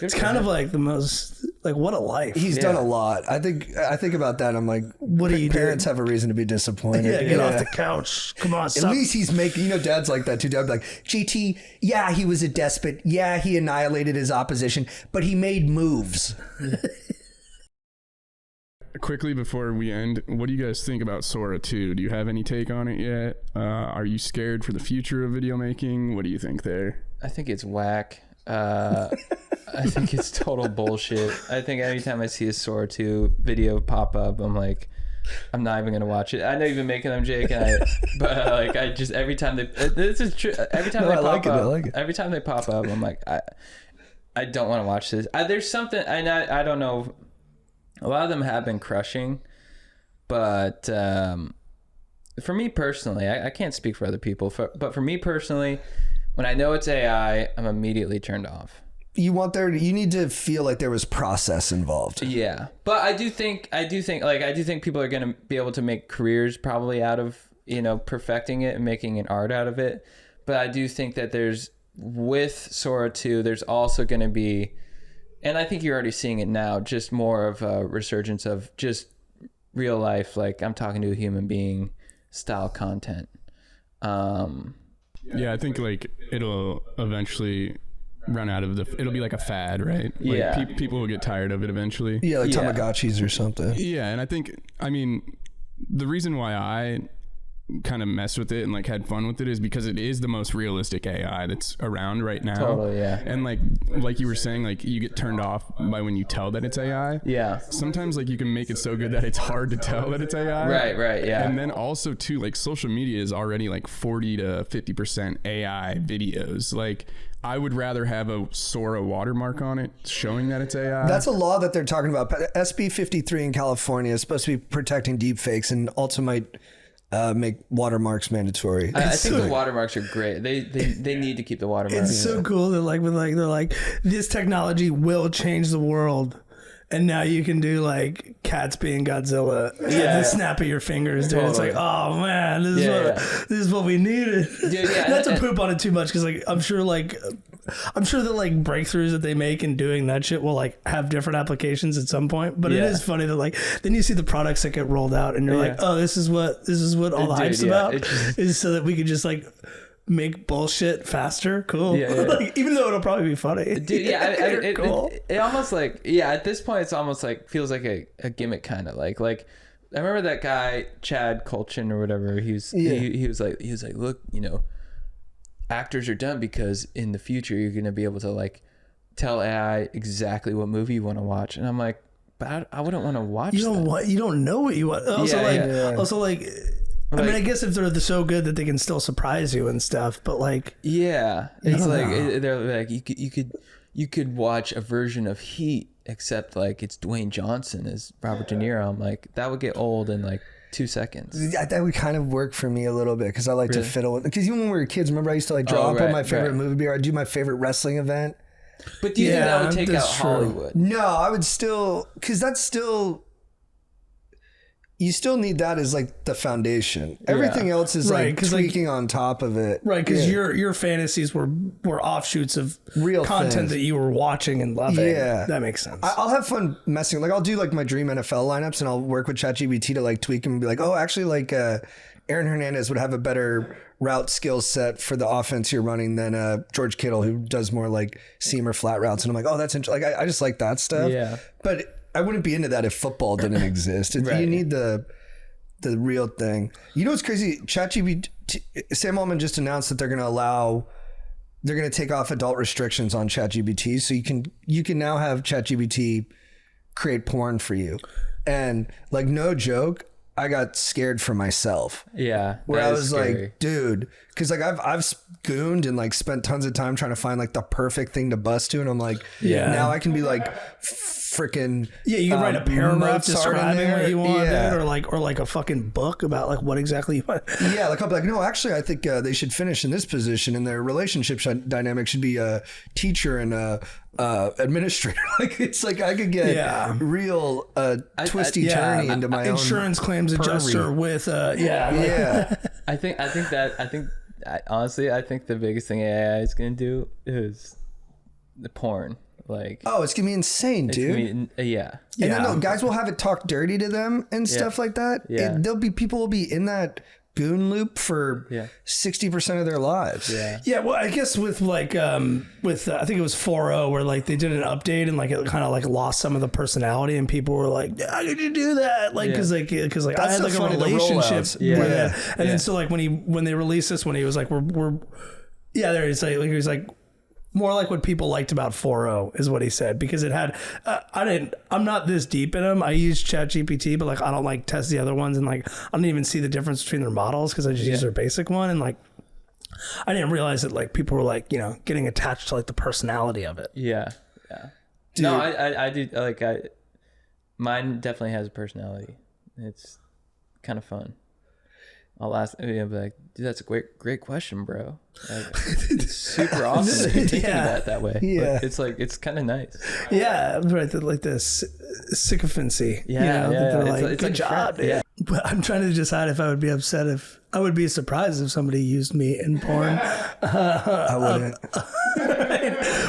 It's kind of like the most, like, what a life. He's done a lot. I think about that. I'm like, what do you parents have a reason to be disappointed. Yeah, get off the couch. Come on, At least he's making, you know, dad's like that too. Dad's like, GT, yeah, he was a despot. Yeah, he annihilated his opposition, but he made moves. Quickly before we end, what do you guys think about Sora 2? Do you have any take on it yet? Are you scared for the future of video making? What do you think there? I think it's whack. I think it's total bullshit. I think anytime I see a Sora 2 video pop up, I'm like, I'm not even gonna watch it. I know you've been making them, Jake, but I just every time this is true. Every time every time they pop up, I'm like, I don't want to watch this. There's something, and I don't know. A lot of them have been crushing, but for me personally, I can't speak for other people. But for me personally, when I know it's AI, I'm immediately turned off. You need to feel like there was process involved. Yeah, but I do think people are going to be able to make careers probably out of, perfecting it and making an art out of it. But I do think that with Sora 2, there's also going to be, and I think you're already seeing it now, just more of a resurgence of just real life, like I'm talking to a human being style content. Yeah, I think like it'll eventually run out of it'll be like a fad, right? Like, yeah. People will get tired of it eventually. Yeah, like Tamagotchis or something. Yeah, and I mean, the reason why I kind of messed with it and like had fun with it is because it is the most realistic AI that's around right now. Totally, yeah. And like you were saying, like you get turned off by when you tell that it's AI. Yeah. Sometimes like you can make it so good that it's hard to tell that it's AI. Right, yeah. And then also too, like social media is already like 40 to 50% AI videos. Like I would rather have a Sora watermark on it showing that it's AI. That's a law that they're talking about. SB 53 in California is supposed to be protecting deepfakes and also might make watermarks mandatory. I think the watermarks are great. They need to keep the watermarks. It's so cool that they're like this technology will change the world, and now you can do like cats being Godzilla at the snap of your fingers, dude. Totally. It's like, oh man, this is what we needed. Dude, not to poop on it too much, because like I'm sure that like breakthroughs that they make in doing that shit will like have different applications at some point. But it is funny that like then you see the products that get rolled out and you're like, oh, this is what all the hype's about, is so that we could just like make bullshit faster. Cool. Like, even though it'll probably be funny. Dude, cool. It almost like, at this point it's almost like feels like a gimmick kind of like I remember that guy Chad Kultgen or whatever. He was like, look, actors are done because in the future you're going to be able to like tell AI exactly what movie you want to watch. And I'm like, but I wouldn't want to watch you don't know what you want. Also I mean, I guess if they're so good that they can still surprise you and stuff, but like, it's like they're like you could watch a version of Heat except like it's Dwayne Johnson as Robert De Niro. I'm like, that would get old in like 2 seconds. That would kind of work for me a little bit because I like to fiddle with. Because even when we were kids, remember I used to like draw up what my favorite movie would be, or I'd do my favorite wrestling event. But do you think that would take out Hollywood? No, I would still, because that's still. You still need that as like the foundation. Everything else is like tweaking on top of it. Right, because your fantasies were offshoots of real content things that you were watching and loving. Yeah. That makes sense. I'll have fun messing. Like I'll do like my dream NFL lineups and I'll work with ChatGPT to like tweak them and be like, oh, actually like Aaron Hernandez would have a better route skill set for the offense you're running than George Kittle, who does more like seam or flat routes. And I'm like, oh, that's interesting. Like I just like that stuff. Yeah. But I wouldn't be into that if football didn't exist. You need the real thing. You know what's crazy? ChatGPT, Sam Altman just announced that they're going to take off adult restrictions on ChatGPT, so you can now have ChatGPT create porn for you. And like, no joke, I got scared for myself. Yeah. Where I was scary. Like, dude, because like I've gooned and like spent tons of time trying to find like the perfect thing to bust to, and I'm like, now I can be like freaking you can write a paragraph describing what you want, dude, or like a fucking book about like what exactly you want. Like I'll be like, no, actually I think they should finish in this position, and their relationship dynamic should be a teacher and a administrator. Like it's like I could get real twisty turny into my insurance claims adjuster with honestly I think the biggest thing AI is going to do is the porn. Like, oh, it's gonna be insane, dude. And then guys will have it talk dirty to them and stuff like that. People will be in that goon loop for 60% of their lives. Well, I guess with like I think it was 4.0 where like they did an update and like it kind of like lost some of the personality and people were like, how could you do that? Like because I had like a relationship with it. And then so like when they released this, when he was like, he was like, more like what people liked about 4.0 is what he said, because it had, I'm not this deep in them. I use ChatGPT, but like, I don't like test the other ones. And like, I don't even see the difference between their models because I just use their basic one. And like, I didn't realize that like people were like, you know, getting attached to like the personality of it. Yeah. Yeah. Dude. No, I do like, mine definitely has a personality. It's kind of fun. I'll ask, I'll be like, dude, that's a great question, bro. Like, it's super awesome that you're taking that way. Yeah. But it's like, it's kind of nice. Yeah. Right. Like this sycophancy. Yeah. You know, yeah. Like, it's good job, dude. Yeah. But I'm trying to decide if I would be upset I would be surprised if somebody used me in porn. I wouldn't.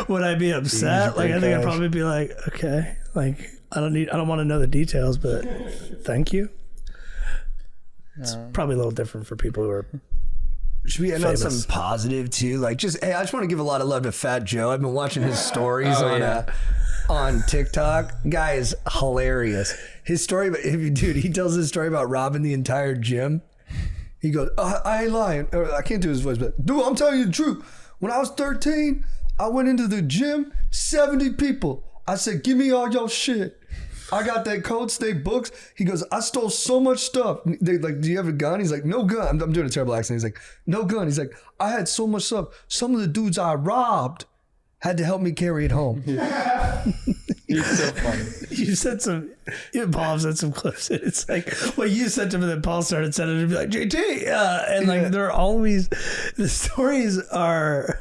Would I be upset? Like, I think I'd probably be like, okay, like, I don't want to know the details, but thank you. It's probably a little different for people who are Should we end on something positive too? Like, hey, I just want to give a lot of love to Fat Joe. I've been watching his stories on TikTok. Guy is hilarious. His story, dude, he tells his story about robbing the entire gym. He goes, I ain't lying. I can't do his voice, but dude, I'm telling you the truth. When I was 13, I went into the gym, 70 people. I said, give me all your shit. I got that coats, they books. He goes, I stole so much stuff. They like, do you have a gun? He's like, no gun. I'm doing a terrible accent. He's like, no gun. He's like, I had so much stuff. Some of the dudes I robbed had to help me carry it home. He's so funny. You said Paul said some clips. And it's like, well, you said to him, and then Paul started sending it to be like, JT. And like, they're always, the stories are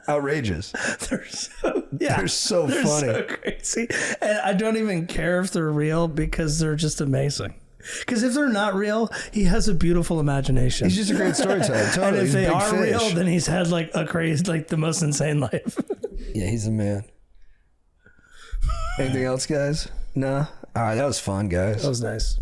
outrageous. They're so funny. They're So crazy. And I don't even care if they're real because they're just amazing. Because if they're not real, he has a beautiful imagination. He's just a great storyteller. Totally. And if He's they are fish. real, then he's had like a crazy, like the most insane life. Yeah, he's a man. Anything else, guys? No? All right, that was fun, guys. That was nice.